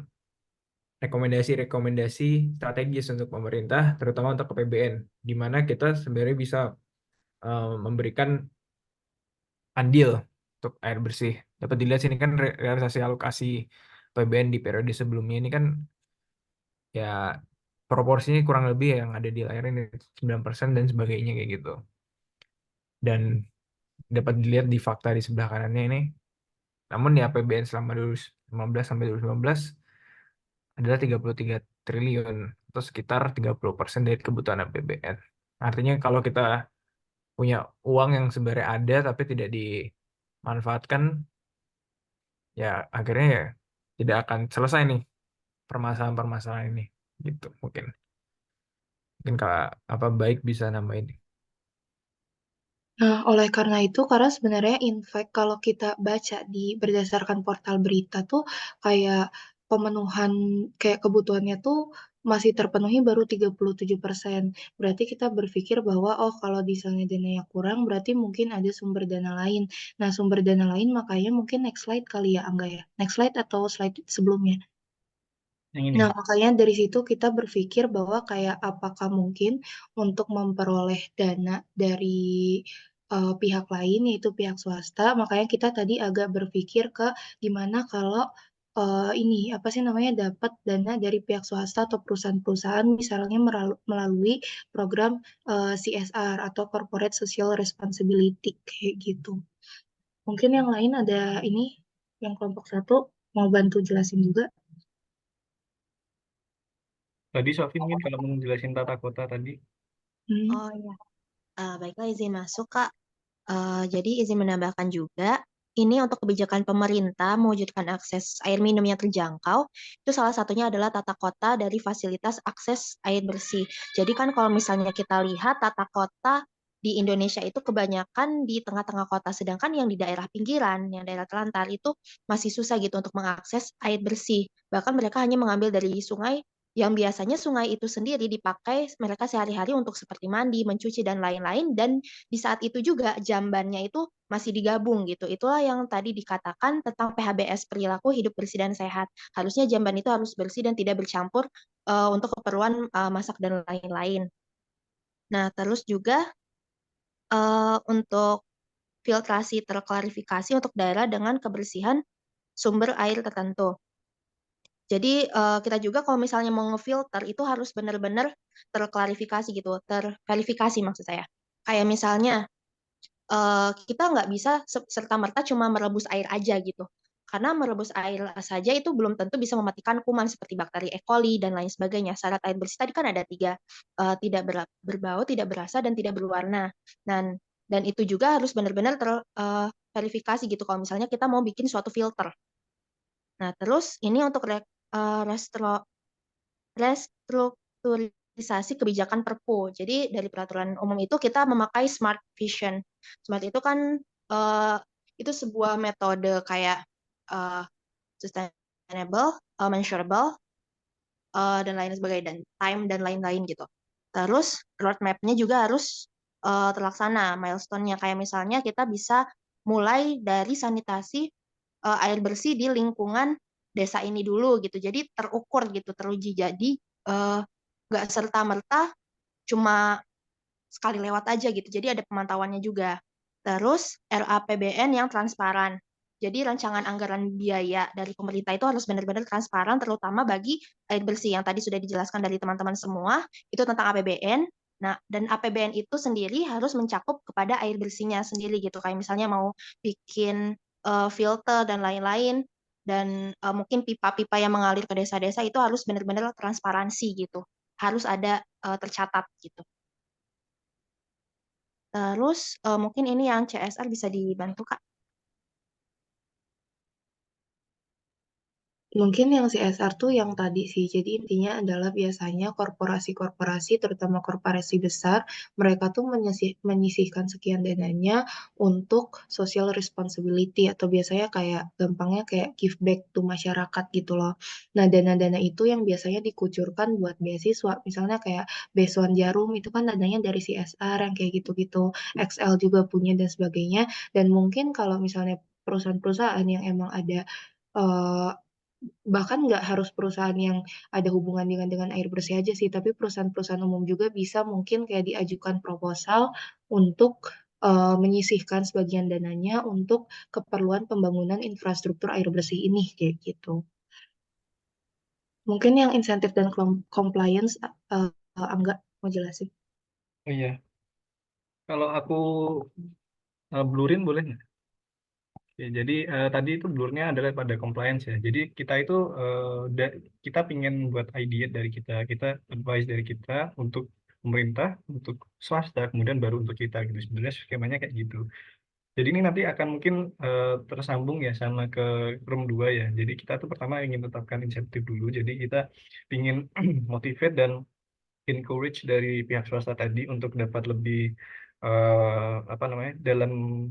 rekomendasi-rekomendasi strategis untuk pemerintah, terutama untuk APBN, di mana kita sebenarnya bisa memberikan andil untuk air bersih. Dapat dilihat sini kan realisasi alokasi APBN di periode sebelumnya ini kan ya proporsinya kurang lebih yang ada di layar ini 9% dan sebagainya kayak gitu. Dan dapat dilihat di fakta di sebelah kanannya ini. Namun ya APBN selama 2015 sampai 2019 adalah 33 triliun atau sekitar 30% dari kebutuhan APBN. Artinya kalau kita punya uang yang sebenarnya ada tapi tidak dimanfaatkan, ya akhirnya ya tidak akan selesai nih permasalahan-permasalahan ini gitu mungkin kalau apa baik bisa nambahin. Nah, oleh karena itu, karena sebenarnya in fact kalau kita baca di berdasarkan portal berita tuh kayak pemenuhan kayak kebutuhannya tuh masih terpenuhi baru 37%. Berarti kita berpikir bahwa, oh kalau misalnya dananya kurang, berarti mungkin ada sumber dana lain. Nah, sumber dana lain makanya mungkin next slide kali ya, Angga ya? Next slide atau slide sebelumnya? Yang ini. Nah, makanya dari situ kita berpikir bahwa kayak apakah mungkin untuk memperoleh dana dari pihak lain, yaitu pihak swasta, makanya kita tadi agak berpikir ke gimana kalau ini apa sih namanya dapat dana dari pihak swasta atau perusahaan-perusahaan misalnya melalui program CSR atau Corporate Social Responsibility kayak gitu. Mungkin yang lain ada ini yang kelompok 1 mau bantu jelasin juga. Tadi Sofi mungkin kalau mau jelasin tata kota tadi. Oh ya, baiklah izin masuk Kak. Jadi izin menambahkan juga, ini untuk kebijakan pemerintah mewujudkan akses air minum yang terjangkau, itu salah satunya adalah tata kota dari fasilitas akses air bersih. Jadi kan kalau misalnya kita lihat tata kota di Indonesia itu kebanyakan di tengah-tengah kota, sedangkan yang di daerah pinggiran, yang daerah terlantar itu masih susah gitu untuk mengakses air bersih. Bahkan mereka hanya mengambil dari sungai yang biasanya sungai itu sendiri dipakai mereka sehari-hari untuk seperti mandi, mencuci, dan lain-lain, dan di saat itu juga jambannya itu masih digabung gitu. Itulah yang tadi dikatakan tentang PHBS, perilaku hidup bersih dan sehat. Harusnya jamban itu harus bersih dan tidak bercampur untuk keperluan masak dan lain-lain. Nah, terus juga untuk filtrasi terklarifikasi untuk daerah dengan kebersihan sumber air tertentu. Jadi kita juga kalau misalnya mau ngefilter itu harus benar-benar terklarifikasi gitu, terverifikasi maksud saya. Kayak misalnya kita nggak bisa serta-merta cuma merebus air aja gitu. Karena merebus air saja itu belum tentu bisa mematikan kuman seperti bakteri E. coli dan lain sebagainya. Syarat air bersih tadi kan ada 3, tidak berbau, tidak berasa, dan tidak berwarna. Dan itu juga harus benar-benar terverifikasi gitu kalau misalnya kita mau bikin suatu filter. Nah, terus ini untuk restrukturisasi kebijakan Perpu. Jadi dari peraturan umum itu kita memakai Smart Vision. Smart itu kan itu sebuah metode kayak sustainable, measurable, dan lain sebagainya, dan time dan lain-lain gitu. Terus roadmap-nya juga harus terlaksana, milestone-nya kayak misalnya kita bisa mulai dari sanitasi air bersih di lingkungan desa ini dulu gitu. Jadi terukur gitu, teruji. Jadi nggak serta-merta cuma sekali lewat aja gitu. Jadi ada pemantauannya juga. Terus RAPBN yang transparan. Jadi rancangan anggaran biaya dari pemerintah itu harus benar-benar transparan, terutama bagi air bersih yang tadi sudah dijelaskan dari teman-teman semua, itu tentang APBN. Nah, dan APBN itu sendiri harus mencakup kepada air bersihnya sendiri gitu. Kayak misalnya mau bikin filter dan lain-lain, dan mungkin pipa-pipa yang mengalir ke desa-desa itu harus benar-benar transparansi gitu. Harus ada tercatat gitu. Terus mungkin ini yang CSR bisa dibantu, Kak. Mungkin yang CSR tuh yang tadi sih. Jadi intinya adalah biasanya korporasi-korporasi, terutama korporasi besar, mereka tuh menyisihkan sekian dananya untuk social responsibility atau biasanya kayak gampangnya kayak give back to masyarakat gitu loh. Nah, dana-dana itu yang biasanya dikucurkan buat beasiswa. Misalnya kayak Besoan Jarum itu kan dananya dari CSR yang kayak gitu-gitu. XL juga punya dan sebagainya. Dan mungkin kalau misalnya perusahaan-perusahaan yang emang ada eh, bahkan nggak harus perusahaan yang ada hubungan dengan air bersih aja sih, tapi perusahaan-perusahaan umum juga bisa mungkin kayak diajukan proposal untuk menyisihkan sebagian dananya untuk keperluan pembangunan infrastruktur air bersih ini kayak gitu. Mungkin yang insentif dan compliance Angga mau jelasin. Oh iya, kalau aku blurin boleh nggak? Ya, jadi tadi itu blurnya adalah pada compliance ya. Jadi kita itu kita pingin buat idea dari kita advice dari kita untuk pemerintah, untuk swasta, kemudian baru untuk kita gitu. Sebenarnya skemanya kayak gitu. Jadi ini nanti akan mungkin tersambung ya sama ke room 2 ya. Jadi kita tuh pertama ingin tetapkan insentif dulu. Jadi kita ingin motivate dan encourage dari pihak swasta tadi untuk dapat lebih apa namanya dalam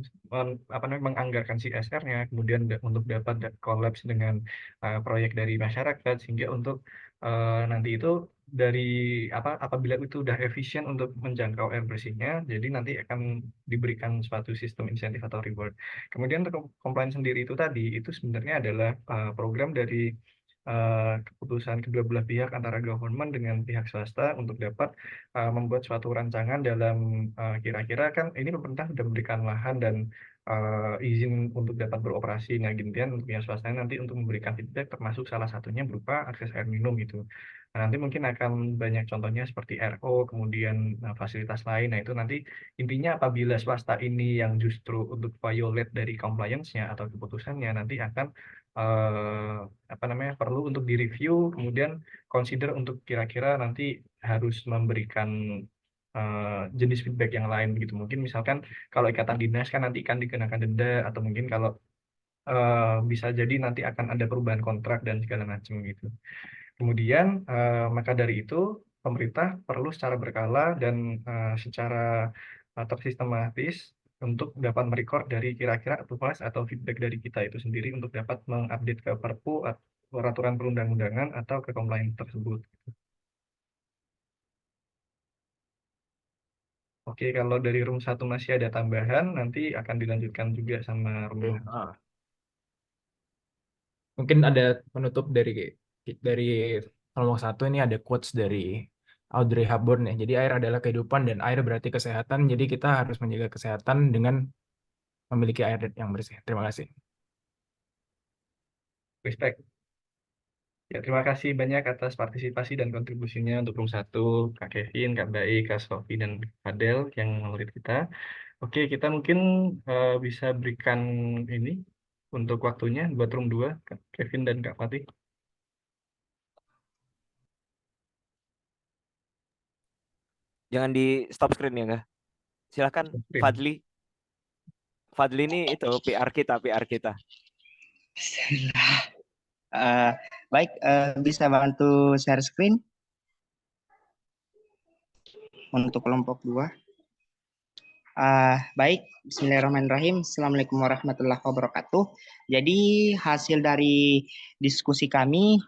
apa namanya menganggarkan CSR-nya, kemudian untuk dapat kolaps dengan proyek dari masyarakat sehingga untuk nanti itu dari apabila itu udah efisien untuk menjangkau air bersihnya, jadi nanti akan diberikan suatu sistem insentif atau reward. Kemudian untuk compliance sendiri itu tadi, itu sebenarnya adalah program dari keputusan kedua belah pihak antara government dengan pihak swasta untuk dapat membuat suatu rancangan dalam kira-kira kan ini pemerintah sudah memberikan lahan dan izin untuk dapat beroperasi. Nah, kemudian untuk yang swasta nanti untuk memberikan feedback termasuk salah satunya berupa akses air minum gitu. Nah, nanti mungkin akan banyak contohnya seperti RO, kemudian fasilitas lain. Nah, itu nanti intinya apabila swasta ini yang justru untuk violate dari compliance-nya atau keputusannya, nanti akan perlu untuk direview, kemudian consider untuk kira-kira nanti harus memberikan jenis feedback yang lain gitu. Mungkin misalkan kalau ikatan dinas kan nanti akan dikenakan denda, atau mungkin kalau bisa jadi nanti akan ada perubahan kontrak dan segala macam gitu. Kemudian maka dari itu pemerintah perlu secara berkala dan secara tersistematis untuk dapat merecord dari kira-kira advice atau feedback dari kita itu sendiri untuk dapat mengupdate ke Perpu, peraturan perundang-undangan atau ke compliance tersebut. Oke, kalau dari room 1 masih ada tambahan, nanti akan dilanjutkan juga sama room 2. Mungkin ada penutup dari kelompok 1 ini, ada quotes dari Audrey Hepburn ya. Jadi air adalah kehidupan dan air berarti kesehatan. Jadi kita harus menjaga kesehatan dengan memiliki air yang bersih. Terima kasih. Respect. Ya, terima kasih banyak atas partisipasi dan kontribusinya untuk room 1, Kak Kevin, Kak Baik, Kak Sofi, dan Fadel yang murid kita. Oke, kita mungkin bisa berikan ini untuk waktunya buat room 2, Kak Kevin dan Kak Fatih. Jangan di stop screen ya, enggak? Silakan Screen. Fadli. Fadli ini itu PR kita. Baik, bisa bantu share screen untuk kelompok 2. Baik, bismillahirrahmanirrahim. Assalamualaikum warahmatullahi wabarakatuh. Jadi hasil dari diskusi kami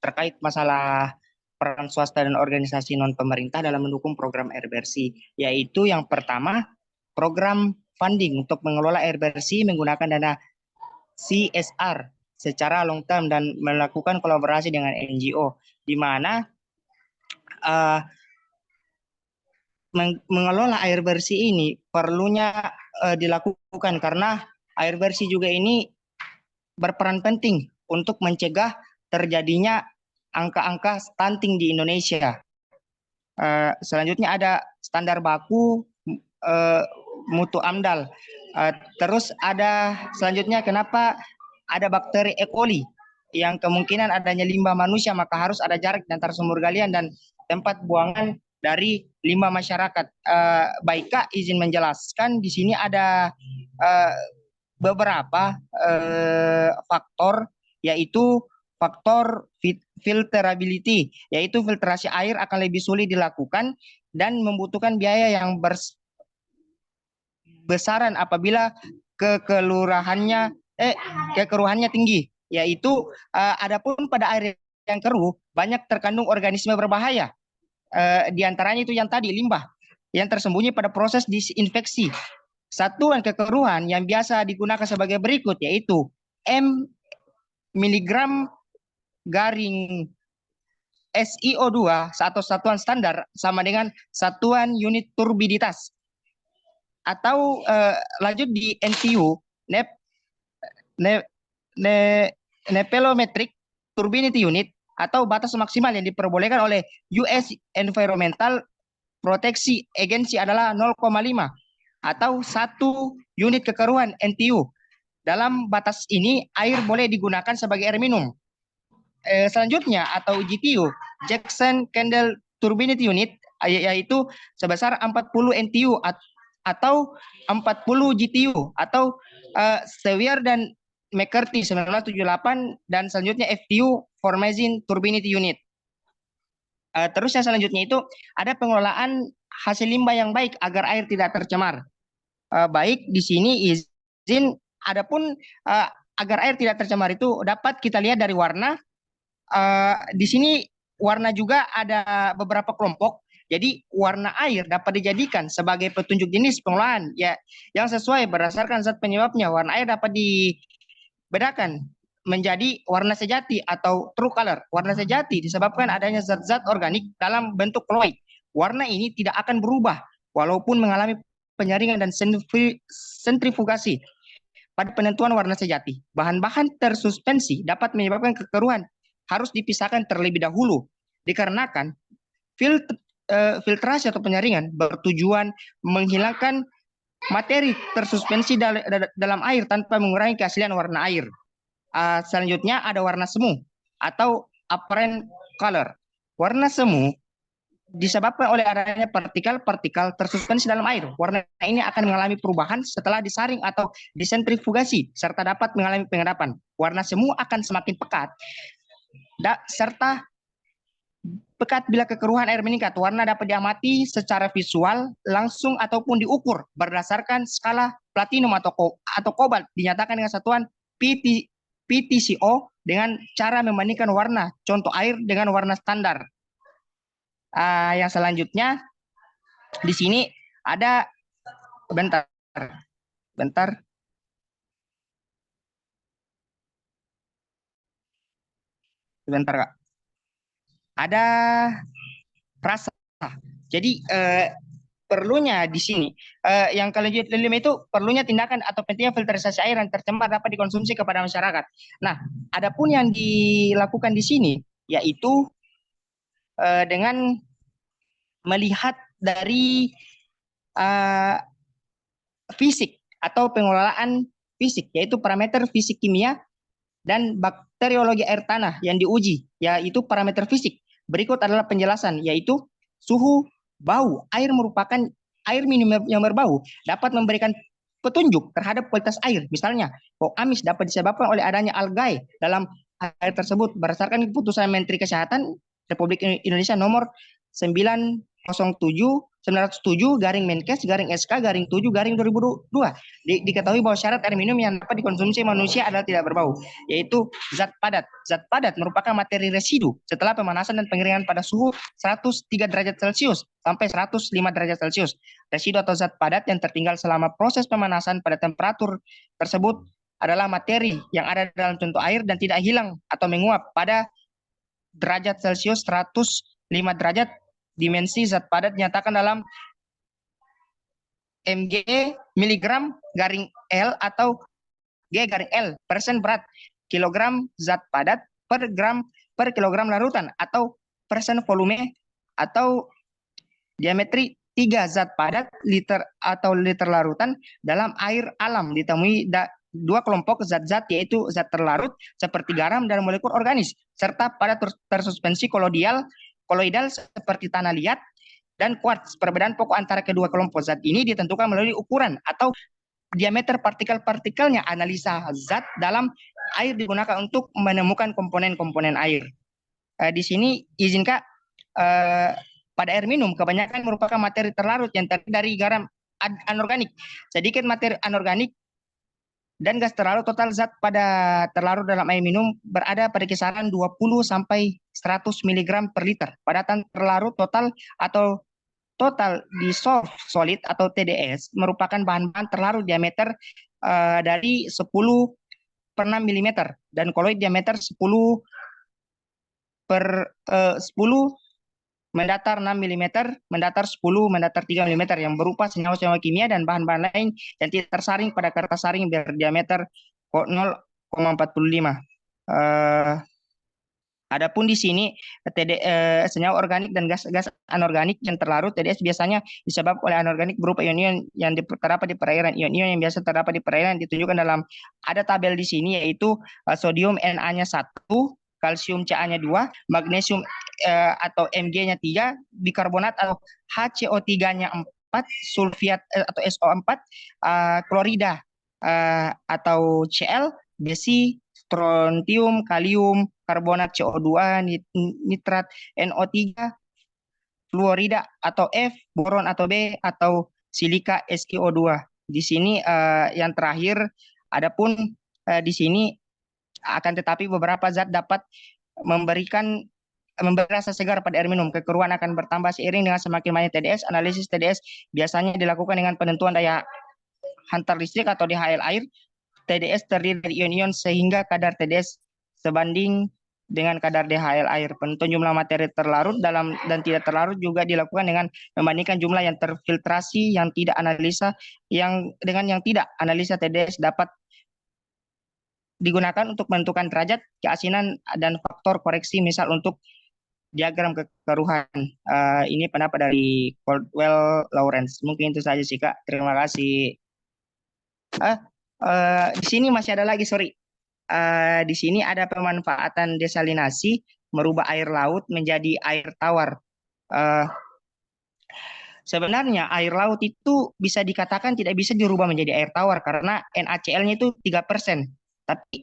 terkait masalah peran swasta dan organisasi non-pemerintah dalam mendukung program air bersih, yaitu yang pertama, program funding untuk mengelola air bersih menggunakan dana CSR secara long term dan melakukan kolaborasi dengan NGO, di mana mengelola air bersih ini perlunya dilakukan karena air bersih juga ini berperan penting untuk mencegah terjadinya angka-angka stunting di Indonesia. Selanjutnya ada standar baku mutu AMDAL. Terus ada selanjutnya kenapa ada bakteri E. coli yang kemungkinan adanya limbah manusia, maka harus ada jarak antara sumur galian dan tempat buangan dari limbah masyarakat. Baik Kak, izin menjelaskan di sini ada beberapa faktor, yaitu faktor filterability, yaitu filtrasi air akan lebih sulit dilakukan dan membutuhkan biaya yang besaran apabila kekeruhannya tinggi, yaitu adapun pada air yang keruh banyak terkandung organisme berbahaya, di antaranya itu yang tadi limbah yang tersembunyi pada proses disinfeksi. Satuan kekeruhan yang biasa digunakan sebagai berikut, yaitu M miligram garing SiO2 atau satuan standar sama dengan satuan unit turbiditas. Atau lanjut di NTU, Nepelometric Turbidity Unit, atau batas maksimal yang diperbolehkan oleh US Environmental Protection Agency adalah 0,5 atau 1 unit kekeruhan NTU. Dalam batas ini air boleh digunakan sebagai air minum. Selanjutnya atau GTU, Jackson Candle Turbidity Unit, yaitu sebesar 40 NTU atau 40 GTU, atau Sevier dan McCarthy 1978, dan selanjutnya FTU Formazine Turbidity Unit. Terus yang selanjutnya itu ada pengelolaan hasil limbah yang baik agar air tidak tercemar. Baik, di sini izin adapun agar air tidak tercemar itu dapat kita lihat dari warna. Di sini warna juga ada beberapa kelompok. Jadi warna air dapat dijadikan sebagai petunjuk jenis pengelolaan ya yang sesuai berdasarkan zat penyebabnya. Warna air dapat dibedakan menjadi warna sejati atau true color. Warna sejati disebabkan adanya zat-zat organik dalam bentuk koloid. Warna ini tidak akan berubah walaupun mengalami penyaringan dan sentrifugasi. Pada penentuan warna sejati, bahan-bahan tersuspensi dapat menyebabkan kekeruhan harus dipisahkan terlebih dahulu dikarenakan filtrasi atau penyaringan bertujuan menghilangkan materi tersuspensi dalam air tanpa mengurangi keaslian warna air. Selanjutnya ada warna semu atau apparent color. Warna semu disebabkan oleh adanya partikel-partikel tersuspensi dalam air. Warna ini akan mengalami perubahan setelah disaring atau disentrifugasi serta dapat mengalami pengendapan. Warna semu akan semakin pekat serta pekat bila kekeruhan air meningkat. Warna dapat diamati secara visual langsung ataupun diukur berdasarkan skala platinum atau kobalt dinyatakan dengan satuan PTCO dengan cara membandingkan warna contoh air dengan warna standar. Yang selanjutnya di sini ada bentar Kak. Ada rasa. Jadi perlunya di sini yang kelima itu perlunya tindakan atau pentingnya filterisasi air yang tercemar dapat dikonsumsi kepada masyarakat. Nah, adapun yang dilakukan di sini yaitu dengan melihat dari fisik atau pengelolaan fisik, yaitu parameter fisik kimia dan bakteriologi air tanah yang diuji, yaitu parameter fisik. Berikut adalah penjelasan, yaitu suhu, bau. Air merupakan air minum yang berbau dapat memberikan petunjuk terhadap kualitas air. Misalnya, bau amis dapat disebabkan oleh adanya algae dalam air tersebut berdasarkan keputusan Menteri Kesehatan Republik Indonesia nomor 907/Menkes/SK/7/2002. Diketahui bahwa syarat air minum yang dapat dikonsumsi manusia adalah tidak berbau, yaitu zat padat. Zat padat merupakan materi residu setelah pemanasan dan pengeringan pada suhu 103 derajat Celcius sampai 105 derajat Celcius. Residu atau zat padat yang tertinggal selama proses pemanasan pada temperatur tersebut adalah materi yang ada dalam contoh air dan tidak hilang atau menguap pada derajat Celcius 105 derajat. Dimensi zat padat dinyatakan dalam mg miligram garing L atau G garing L persen berat kilogram zat padat per gram per kilogram larutan atau persen volume atau diametri 3 zat padat liter atau liter larutan dalam air alam ditemui dua kelompok zat-zat yaitu zat terlarut seperti garam dan molekul organis serta padat tersuspensi koloidal seperti tanah liat dan kuarts. Perbedaan pokok antara kedua kelompok zat ini ditentukan melalui ukuran atau diameter partikel-partikelnya. Analisa zat dalam air digunakan untuk menemukan komponen-komponen air. Di sini izin Kak, pada air minum kebanyakan merupakan materi terlarut yang terdiri dari garam anorganik, sedikit materi anorganik dan gas terlarut. Total zat pada terlarut dalam air minum berada pada kisaran 20 sampai 100 mg per liter. Padatan terlarut total atau total dissolved solid atau TDS merupakan bahan-bahan terlarut diameter dari 10 per 6 mm dan koloid diameter 10 mendatar 6 mm, mendatar 10, mendatar 3 mm yang berupa senyawa-senyawa kimia dan bahan-bahan lain yang tidak tersaring pada kertas saring berdiameter 0,45. Adapun di sini senyawa organik dan gas anorganik yang terlarut TDS biasanya disebabkan oleh anorganik berupa ion-ion yang terdapat di perairan. Ion-ion yang biasa terdapat di perairan ditunjukkan dalam ada tabel di sini, yaitu sodium Na-nya 1, kalsium Ca-nya 2, magnesium atau Mg-nya 3, bikarbonat atau HCO3-nya 4, sulfiat atau SO4, klorida atau Cl, besi, strontium, kalium, karbonat CO2, nitrat NO3, fluorida atau F, boron atau B, atau silika SiO2. Di sini yang terakhir, adapun di sini akan tetapi beberapa zat dapat memberikan memberi rasa segar pada air minum. Kekeruan akan bertambah seiring dengan semakin banyak TDS. Analisis TDS biasanya dilakukan dengan penentuan daya hantar listrik atau DHL air. TDS terdiri dari ion-ion sehingga kadar TDS sebanding dengan kadar DHL air. Penentuan jumlah materi terlarut dalam dan tidak terlarut juga dilakukan dengan membandingkan jumlah yang terfiltrasi yang tidak analisa dengan yang tidak. Analisa TDS dapat digunakan untuk menentukan derajat keasinan dan faktor koreksi, misal untuk diagram kekeruhan. Ini pendapat dari Caldwell Lawrence. Mungkin itu saja sih Kak. Terima kasih. Di sini masih ada lagi, sorry. Di sini ada pemanfaatan desalinasi merubah air laut menjadi air tawar. Sebenarnya air laut itu bisa dikatakan tidak bisa dirubah menjadi air tawar karena NaCl-nya itu 3%. Tapi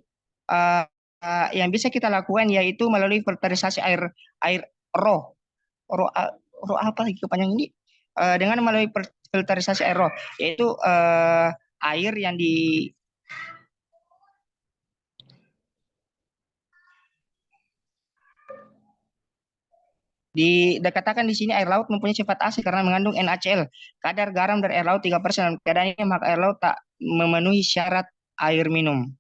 yang bisa kita lakukan yaitu melalui filterisasi air raw apa lagi kepanjang ini? Dengan melalui filterisasi air raw, yaitu air yang dikatakan di sini air laut mempunyai sifat asin karena mengandung NaCl. Kadar garam dari air laut 3%. Keadaannya maka air laut tak memenuhi syarat air minum.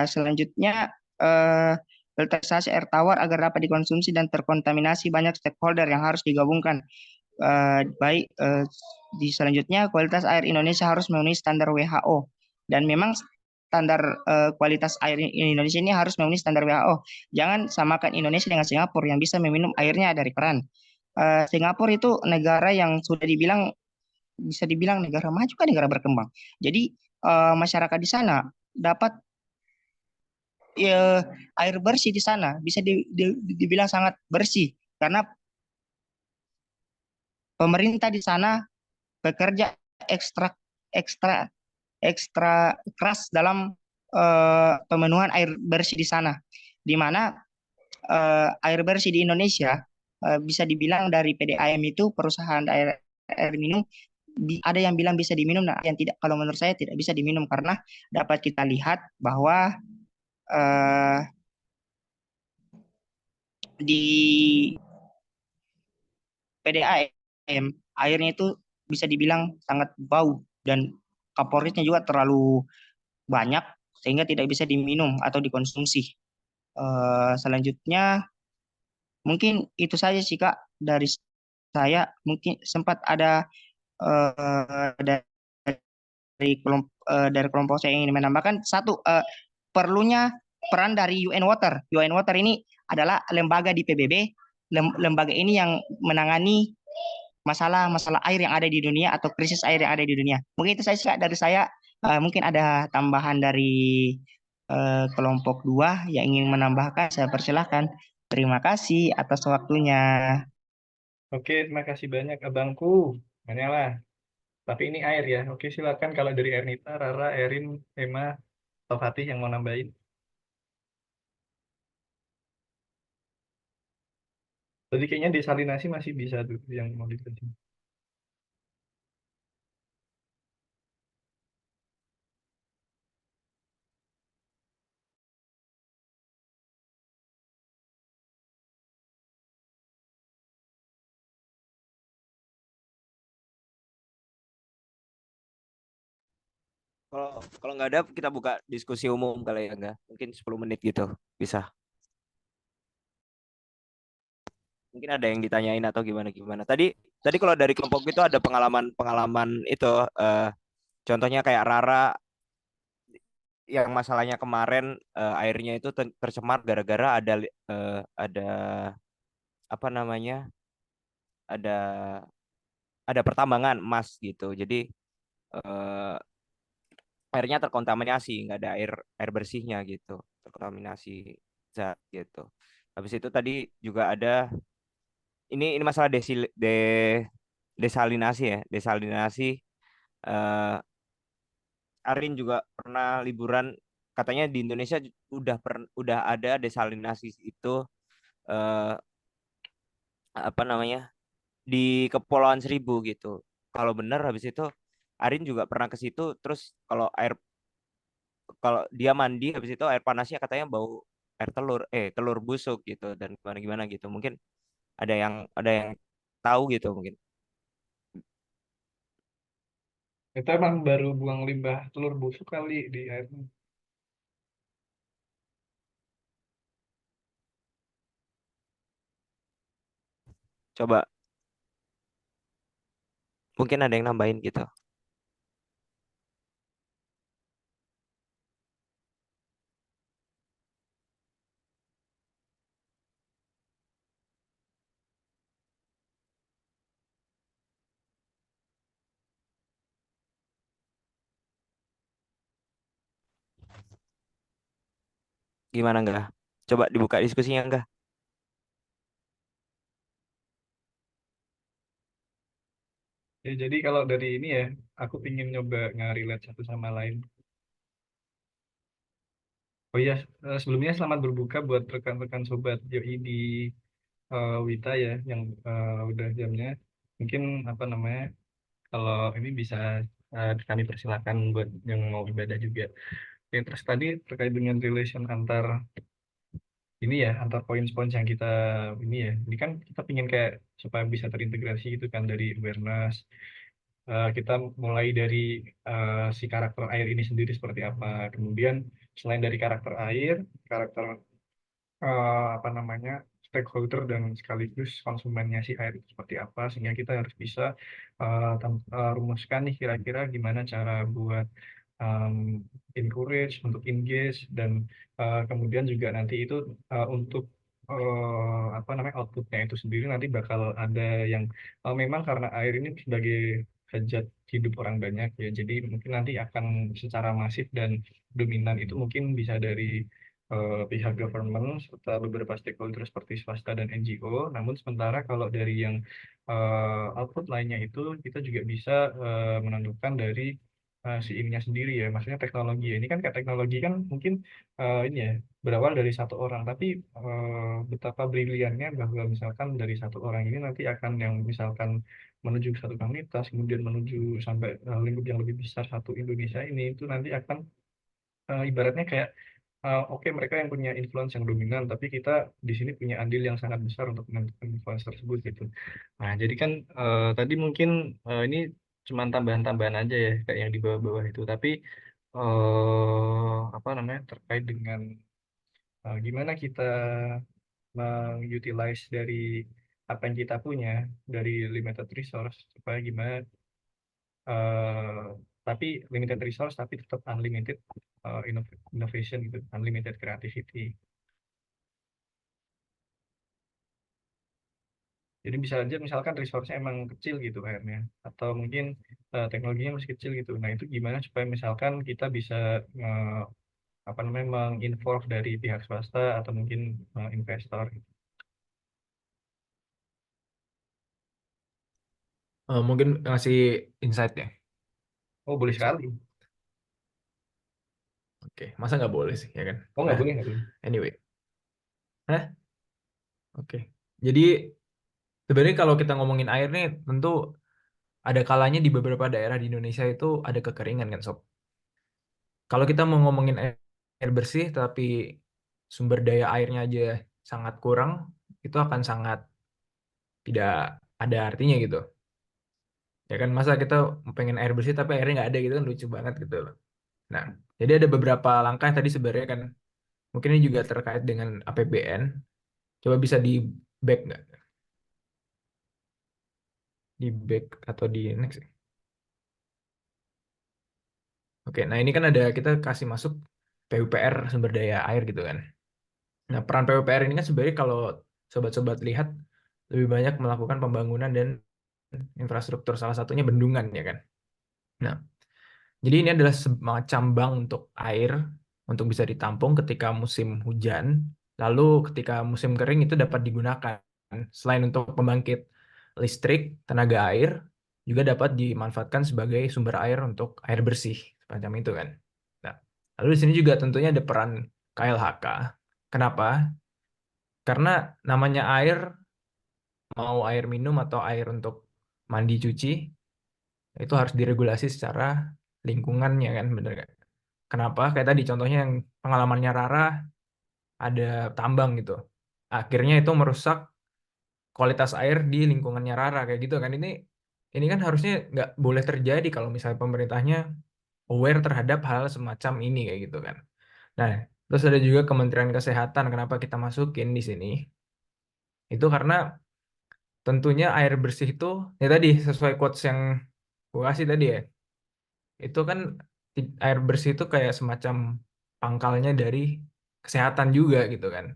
Selanjutnya filterisasi air tawar agar dapat dikonsumsi dan terkontaminasi banyak stakeholder yang harus digabungkan. Di selanjutnya kualitas air Indonesia harus memenuhi standar WHO dan memang standar kualitas air Indonesia ini harus memenuhi standar WHO. Jangan samakan Indonesia dengan Singapura yang bisa meminum airnya dari keran. Singapura itu negara yang sudah bisa dibilang negara maju kan negara berkembang. Jadi masyarakat di sana dapat air bersih di sana bisa dibilang sangat bersih karena pemerintah di sana bekerja ekstra keras dalam pemenuhan air bersih di sana, di mana air bersih di Indonesia bisa dibilang dari PDAM itu perusahaan air minum ada yang bilang bisa diminum, nah yang tidak. Kalau menurut saya tidak bisa diminum karena dapat kita lihat bahwa di PDAM airnya itu bisa dibilang sangat bau dan kaporitnya juga terlalu banyak sehingga tidak bisa diminum atau dikonsumsi. Selanjutnya mungkin itu saja sih Kak dari saya. Mungkin sempat ada dari kelompok saya yang ingin menambahkan satu, perlunya peran dari UN Water. UN Water ini adalah lembaga di PBB. Lembaga ini yang menangani masalah air yang ada di dunia atau krisis air yang ada di dunia. Mungkin itu saja dari saya. Mungkin ada tambahan dari kelompok 2 yang ingin menambahkan, saya persilahkan. Terima kasih atas waktunya. Oke, terima kasih banyak abangku. Lah. Tapi ini air ya. Oke, silakan kalau dari Ernita, Rara, Erin, Emma, atau Fatih yang mau nambahin. Tadi kayaknya desalinasi masih bisa tuh yang mau diterusin. Kalau nggak ada kita buka diskusi umum kali ya, enggak? Mungkin 10 menit gitu bisa. Mungkin ada yang ditanyain atau gimana. Tadi kalau dari kelompok itu ada pengalaman itu contohnya kayak Rara yang masalahnya kemarin airnya itu tercemar gara-gara ada apa namanya? Ada pertambangan emas gitu. Jadi airnya terkontaminasi, nggak ada air bersihnya gitu, terkontaminasi zat gitu. Habis itu tadi juga ada ini masalah desalinasi ya, desalinasi. Arin juga pernah liburan, katanya di Indonesia udah ada desalinasi itu apa namanya di Kepulauan Seribu gitu. Kalau benar habis itu Arin juga pernah ke situ, terus kalau dia mandi habis itu air panasnya katanya bau air telur busuk gitu dan gimana gimana gitu. Mungkin ada yang tahu gitu mungkin. Kita emang baru buang limbah telur busuk kali di air. Coba mungkin ada yang nambahin gitu. Gimana enggak? Coba dibuka diskusinya enggak? Ya, jadi kalau dari ini ya, aku pingin nyoba nge-relate satu sama lain. Oh iya, sebelumnya selamat berbuka buat rekan-rekan sobat Yoi di Wita ya, yang udah jamnya. Mungkin apa namanya, kalau ini bisa kami persilakan buat yang mau ibadah juga. Oke, terus tadi terkait dengan relation antar ini ya, antar poin-poin yang kita ini ya. Ini kan kita pingin kayak supaya bisa terintegrasi gitu kan dari awareness. Kita mulai dari si karakter air ini sendiri seperti apa. Kemudian selain dari karakter air, karakter apa namanya stakeholder dan sekaligus konsumennya si air itu seperti apa, sehingga kita harus bisa rumuskan nih kira-kira gimana cara buat um, encourage untuk engage dan kemudian juga nanti itu untuk apa namanya outputnya itu sendiri nanti bakal ada yang memang karena air ini sebagai hajat hidup orang banyak ya, jadi mungkin nanti akan secara masif dan dominan itu mungkin bisa dari pihak government serta beberapa stakeholder seperti swasta dan NGO. Namun sementara kalau dari yang output lainnya itu kita juga bisa menentukan dari si ininya sendiri ya, maksudnya teknologi ya. Ini kan kayak teknologi kan mungkin ini ya berawal dari satu orang, tapi betapa briliannya bahwa misalkan dari satu orang ini nanti akan yang misalkan menuju ke satu komunitas, kemudian menuju sampai lingkup yang lebih besar satu Indonesia ini itu nanti akan ibaratnya kayak oke mereka yang punya influence yang dominan, tapi kita di sini punya andil yang sangat besar untuk menentukan influence tersebut gitu. Nah, jadi kan tadi mungkin ini cuma tambahan-tambahan aja ya kayak yang di bawah-bawah itu, tapi apa namanya terkait dengan gimana kita mengutilize dari apa yang kita punya dari limited resource supaya gimana eh, tapi limited resource tapi tetap unlimited innovation gitu, unlimited creativity. Jadi bisa aja misalkan resource-nya emang kecil gitu akhirnya, atau mungkin teknologinya masih kecil gitu. Nah itu gimana supaya misalkan kita bisa apa namanya menginvolve dari pihak swasta atau mungkin investor gitu. Mungkin ngasih insight ya. Oh boleh sekali. Oke, masa nggak boleh sih, ya kan? Oh nggak boleh, nggak boleh. Anyway. Oke. Jadi sebenarnya kalau kita ngomongin air nih, tentu ada kalanya di beberapa daerah di Indonesia itu ada kekeringan kan, Sob. Kalau kita mau ngomongin air bersih, tapi sumber daya airnya aja sangat kurang, itu akan sangat tidak ada artinya gitu. Ya kan, masa kita pengen air bersih tapi airnya nggak ada gitu kan lucu banget gitu loh. Nah, jadi ada beberapa langkah tadi sebenarnya kan, mungkin ini juga terkait dengan APBN. Coba bisa di back nggak? Di back atau di next? Oke, nah ini kan ada kita kasih masuk PUPR sumber daya air gitu kan. Nah, peran PUPR ini kan sebenarnya kalau sobat-sobat lihat lebih banyak melakukan pembangunan dan infrastruktur, salah satunya bendungan ya kan. Nah, jadi ini adalah semacam bank untuk air untuk bisa ditampung ketika musim hujan, lalu ketika musim kering itu dapat digunakan. Selain untuk pembangkit listrik, tenaga air juga dapat dimanfaatkan sebagai sumber air untuk air bersih, semacam itu kan. Nah, lalu di sini juga tentunya ada peran KLHK. Kenapa? Karena namanya air, mau air minum atau air untuk mandi cuci, itu harus diregulasi secara lingkungannya kan, bener kan? Kenapa? Kayak tadi contohnya yang pengalamannya Rara, ada tambang gitu. Akhirnya itu merusak kualitas air di lingkungannya Rara kayak gitu kan. Ini kan harusnya nggak boleh terjadi kalau misalnya pemerintahnya aware terhadap hal semacam ini kayak gitu kan. Nah, terus ada juga Kementerian Kesehatan. Kenapa kita masukin di sini? Itu karena tentunya air bersih itu ya tadi sesuai quotes yang gue kasih tadi ya. Itu kan air bersih itu kayak semacam pangkalnya dari kesehatan juga gitu kan.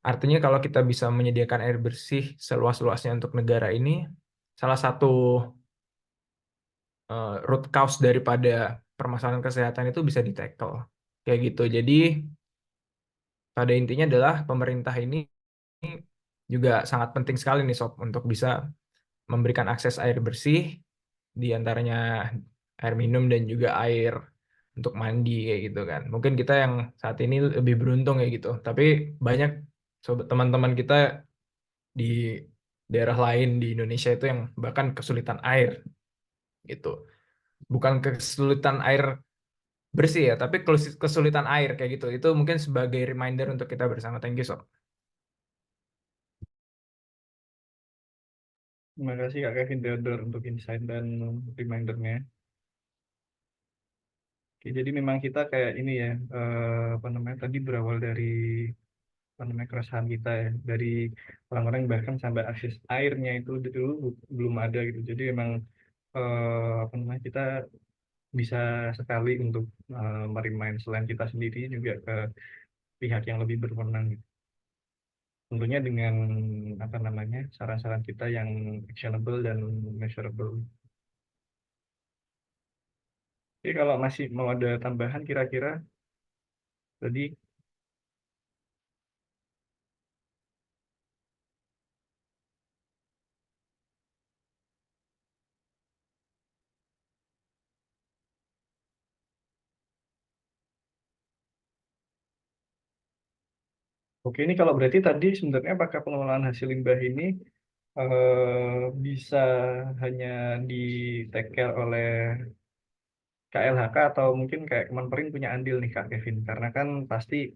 Artinya kalau kita bisa menyediakan air bersih seluas-luasnya untuk negara ini, salah satu root cause daripada permasalahan kesehatan itu bisa di-tackle. Kayak gitu. Jadi pada intinya adalah pemerintah ini juga sangat penting sekali nih Sob untuk bisa memberikan akses air bersih di antaranya air minum dan juga air untuk mandi kayak gitu kan. Mungkin kita yang saat ini lebih beruntung kayak gitu. Tapi banyak sobat teman-teman kita di daerah lain di Indonesia itu yang bahkan kesulitan air gitu. Bukan kesulitan air bersih ya, tapi kesulitan air kayak gitu. Itu mungkin sebagai reminder untuk kita bersama. Thank you, Sob. Terima kasih Kak Kevin Theodore untuk insight dan remindernya. Oke, jadi memang kita kayak ini ya, apa namanya tadi berawal dari apa namanya keresahan kita ya, dari orang-orang bahkan sampai akses airnya itu dulu belum ada gitu. Jadi memang apa namanya kita bisa sekali untuk merimain selain kita sendiri juga ke pihak yang lebih berwenang gitu. Tentunya dengan apa namanya saran-saran kita yang actionable dan measurable. Oke, kalau masih mau ada tambahan kira-kira tadi. Oke, ini kalau berarti tadi sebenarnya apakah pengelolaan hasil limbah ini bisa hanya di take care oleh KLHK atau mungkin kayak Kemenperin punya andil nih Kak Kevin, karena kan pasti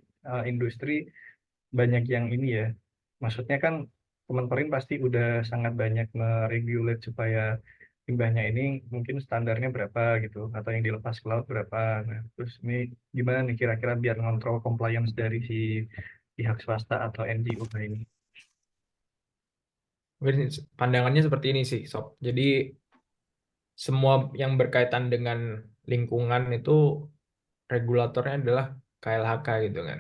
industri banyak yang ini ya, maksudnya kan Kemenperin pasti udah sangat banyak meregulate supaya limbahnya ini mungkin standarnya berapa gitu, atau yang dilepas ke laut berapa. Nah, terus ini gimana nih kira-kira biar ngontrol compliance dari si pihak swasta atau NGO ini? Mungkin pandangannya seperti ini sih, Sob. Jadi semua yang berkaitan dengan lingkungan itu regulatornya adalah KLHK gitu kan.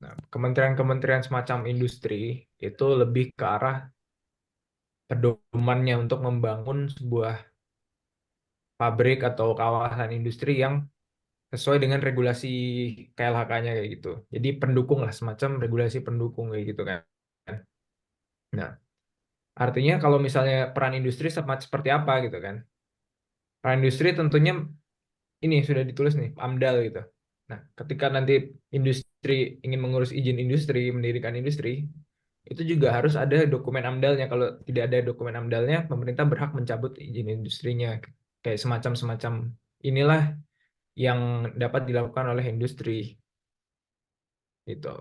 Nah, kementerian-kementerian semacam industri itu lebih ke arah pedomannya untuk membangun sebuah pabrik atau kawasan industri yang sesuai dengan regulasi KLHK-nya kayak gitu. Jadi pendukung lah, semacam regulasi pendukung kayak gitu kan. Nah, artinya kalau misalnya peran industri seperti apa gitu kan. Peran industri tentunya ini sudah ditulis nih, AMDAL gitu. Nah, ketika nanti industri ingin mengurus izin industri, mendirikan industri, itu juga harus ada dokumen AMDAL-nya. Kalau tidak ada dokumen AMDAL-nya, pemerintah berhak mencabut izin industrinya. Kayak semacam inilah yang dapat dilakukan oleh industri. Gitu.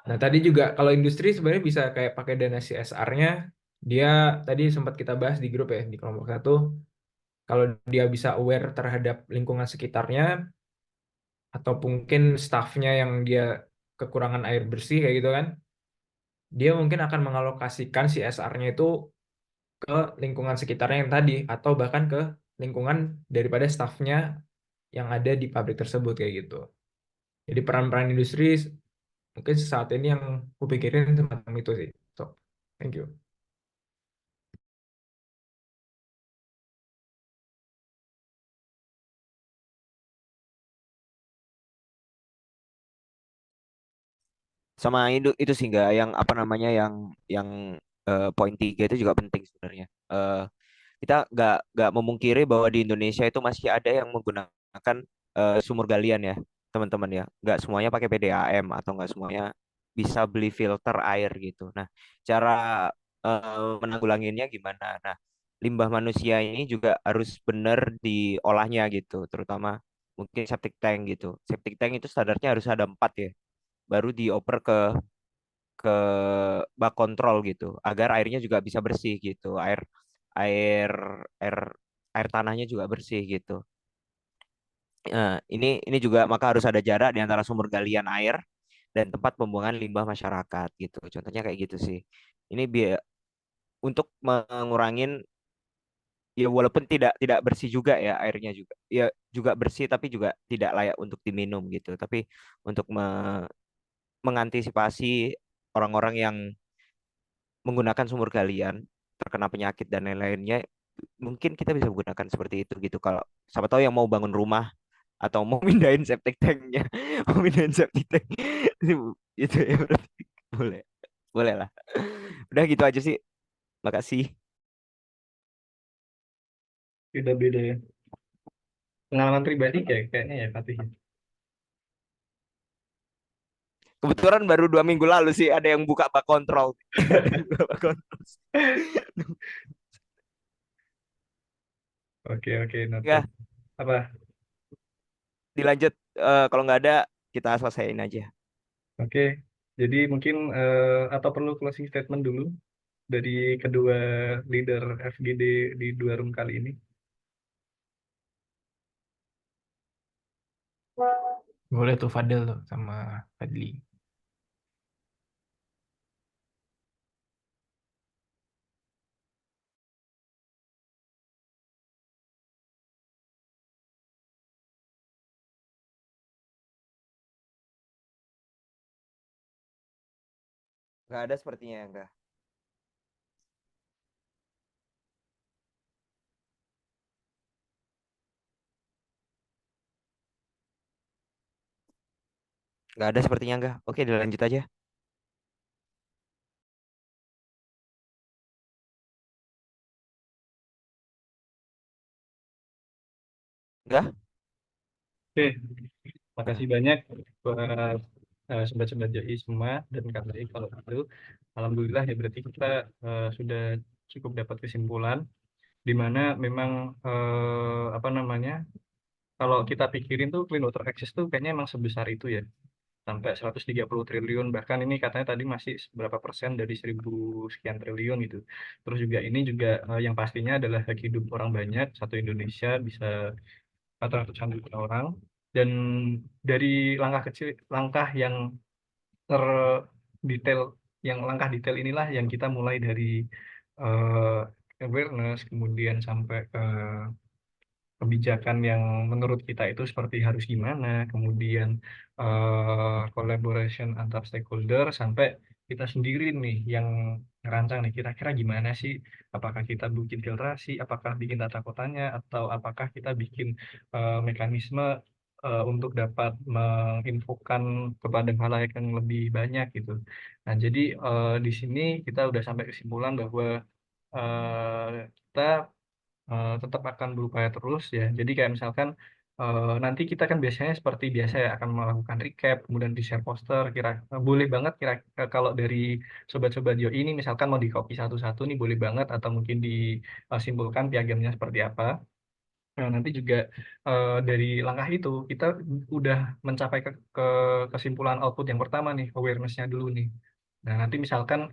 Nah, tadi juga kalau industri sebenarnya bisa kayak pakai dana CSR-nya. Dia tadi sempat kita bahas di grup ya, di kelompok 1. Kalau dia bisa aware terhadap lingkungan sekitarnya, atau mungkin staffnya yang dia kekurangan air bersih kayak gitu kan, dia mungkin akan mengalokasikan CSR-nya itu ke lingkungan sekitarnya yang tadi, atau bahkan ke lingkungan daripada staffnya yang ada di pabrik tersebut kayak gitu. Jadi peran-peran industri mungkin saat ini yang kupikirin semacam itu sih. So, thank you. Sama itu sih nggak yang apa namanya yang poin 3 itu juga penting sebenarnya. Kita nggak memungkiri bahwa di Indonesia itu masih ada yang menggunakan sumur galian ya teman-teman ya. Nggak semuanya pakai PDAM atau nggak semuanya bisa beli filter air gitu. Nah, cara menanggulanginya gimana? Nah, limbah manusia ini juga harus benar diolahnya gitu, terutama mungkin septic tank gitu. Septic tank itu standarnya harus ada 4 ya, baru dioper ke bak kontrol gitu, agar airnya juga bisa bersih gitu, air air air tanahnya juga bersih gitu. Ini juga maka harus ada jarak di antara sumber galian air dan tempat pembuangan limbah masyarakat gitu. Contohnya kayak gitu sih. Ini untuk mengurangin, ya walaupun tidak tidak bersih juga ya airnya, juga ya juga bersih tapi juga tidak layak untuk diminum gitu. Tapi untuk mengantisipasi orang-orang yang menggunakan sumur galian terkena penyakit dan lain-lainnya, mungkin kita bisa menggunakan seperti itu gitu. Kalau siapa tahu yang mau bangun rumah atau mau mindahin septic tanknya, mau mindahin septic tank itu ya berarti boleh, boleh lah. Udah gitu aja sih. Makasih. Udah beda ya. Pengalaman pribadi kayaknya ya Fatih. Kebetulan baru 2 minggu lalu sih ada yang buka bak kontrol. Ada yang buka bak kontrol. Oke, noted. Ya, Apa? dilanjut. Kalau nggak ada, kita selesaiin aja. Oke. Jadi mungkin atau perlu closing statement dulu dari kedua leader FGD di dua room kali ini. Boleh tuh Fadel tuh sama Fadli. Nggak ada sepertinya, enggak. Nggak ada sepertinya, enggak. Oke, dilanjut aja. Enggak? Oke, makasih banyak buat sobat-sobat JI semua dan KPI kalau itu. Alhamdulillah ya berarti kita sudah cukup dapat kesimpulan di mana memang apa namanya, kalau kita pikirin tuh clean water access tuh kayaknya emang sebesar itu ya, sampai 130 triliun, bahkan ini katanya tadi masih berapa persen dari 1000 sekian triliun gitu. Terus juga ini juga yang pastinya adalah hak hidup orang banyak, satu Indonesia bisa 400-an juta orang. Dan dari langkah kecil, langkah yang terdetail, yang langkah detail inilah yang kita mulai dari awareness, kemudian sampai ke kebijakan yang menurut kita itu seperti harus gimana, kemudian collaboration antar stakeholder, sampai kita sendiri nih yang ngerancang nih kira-kira gimana sih, apakah kita bikin filtrasi, apakah bikin tata kotanya, atau apakah kita bikin mekanisme untuk dapat menginfokan kepada halayak yang lebih banyak gitu. Nah, jadi di sini kita udah sampai kesimpulan bahwa kita tetap akan berupaya terus ya. Jadi kayak misalkan nanti kita kan biasanya seperti biasa ya akan melakukan recap, kemudian di share poster. Boleh banget kalau dari sobat-sobat Yo ini misalkan mau di copy satu-satu nih boleh banget, atau mungkin disimpulkan piagamnya seperti apa. Nah, nanti juga dari langkah itu kita udah mencapai kesimpulan output yang pertama nih, awareness-nya dulu nih. Nah, nanti misalkan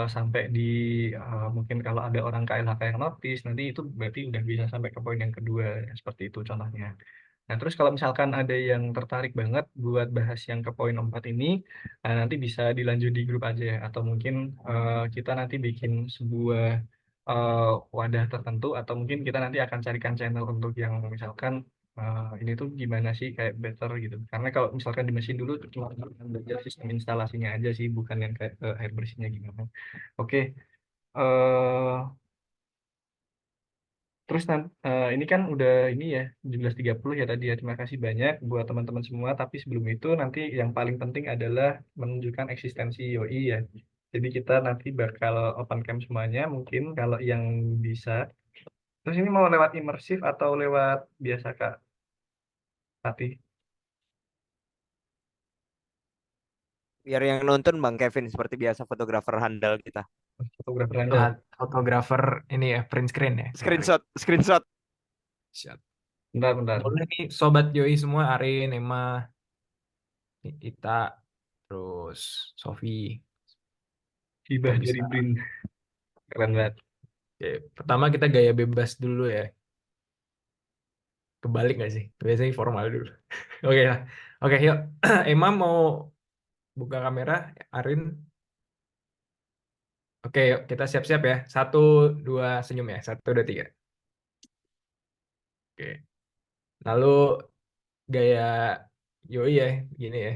sampai di mungkin kalau ada orang KLHK yang notice, nanti itu berarti udah bisa sampai ke poin yang kedua, ya, seperti itu contohnya. Nah, terus kalau misalkan ada yang tertarik banget buat bahas yang ke poin 4 ini, nah nanti bisa dilanjut di grup aja ya, atau mungkin kita nanti bikin sebuah wadah tertentu, atau mungkin kita nanti akan carikan channel untuk yang misalkan ini tuh gimana sih kayak better gitu. Karena kalau misalkan di mesin dulu cuma belajar sistem instalasinya aja sih, bukan yang kayak air bersihnya gimana. Oke, eh terus ini kan udah ini ya 17.30 ya tadi ya. Terima kasih banyak buat teman-teman semua. Tapi sebelum itu nanti yang paling penting adalah menunjukkan eksistensi YOI ya. Jadi kita nanti bakal open cam semuanya mungkin kalau yang bisa. Terus ini mau lewat imersif atau lewat biasa Kak Fatih? Biar yang nonton Bang Kevin seperti biasa, fotografer handal kita. Fotografer Anda. Fotografer ini ya print screen ya. Screenshot. Siap. Bentar. Boleh nih sobat Yoi semua, Arin, Emma, Ita, terus Sofi. Hibah Kita dari bisa. Brin. Keren banget. Oke, pertama kita gaya bebas dulu ya. Kebalik nggak sih? Biasanya formal dulu. Oke lah. Oke, yuk. Emma mau buka kamera, Arin. Oke, yuk kita siap-siap ya. 1, 2, senyum ya. 1, 2, 3. Oke. Lalu gaya Yoi ya, gini ya.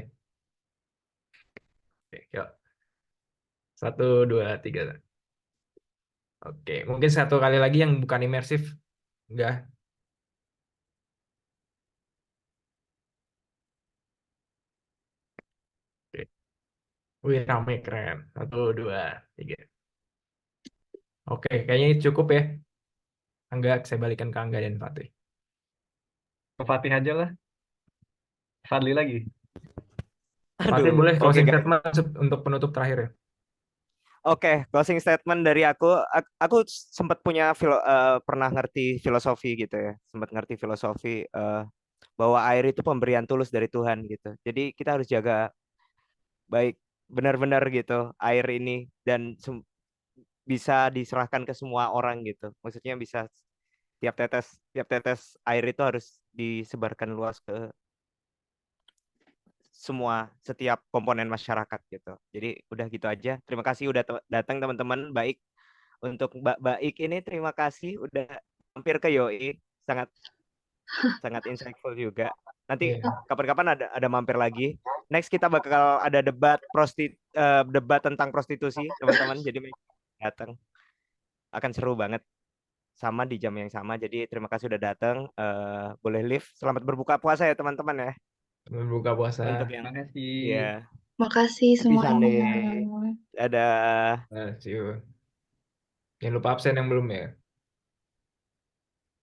Oke, yuk. 1, 2, 3. Oke, mungkin satu kali lagi yang bukan imersif. Enggak. Oke. Wih, rame, keren. 1, 2, 3. Oke, kayaknya cukup ya. Angga, saya balikan ke Angga dan Fatih. Ke Fatih aja lah. Fadli lagi. Fatih Aduh, boleh oke closing guys. statement untuk penutup terakhir ya. Oke, closing statement dari aku. Aku sempat pernah ngerti filosofi gitu ya. Sempat ngerti filosofi bahwa air itu pemberian tulus dari Tuhan gitu. Jadi kita harus jaga baik benar-benar gitu air ini dan bisa diserahkan ke semua orang gitu. Maksudnya bisa tiap tetes air itu harus disebarkan luas ke setiap komponen masyarakat gitu. Jadi udah gitu aja. Terima kasih udah datang teman-teman. Baik untuk Mbak Baik ini terima kasih udah hampir ke Yoi. Sangat sangat insightful juga. Nanti Iya. kapan-kapan ada mampir lagi. Next kita bakal ada debat tentang prostitusi, teman-teman. Jadi datang akan seru banget sama di jam yang sama. Jadi terima kasih udah datang. Boleh live. Selamat berbuka puasa ya teman-teman ya. Buka puasa. Untuk yang Makasih. ya Makasih happy Sunday. semuanya. Ada Nah, see you. Jangan lupa absen yang belum ya.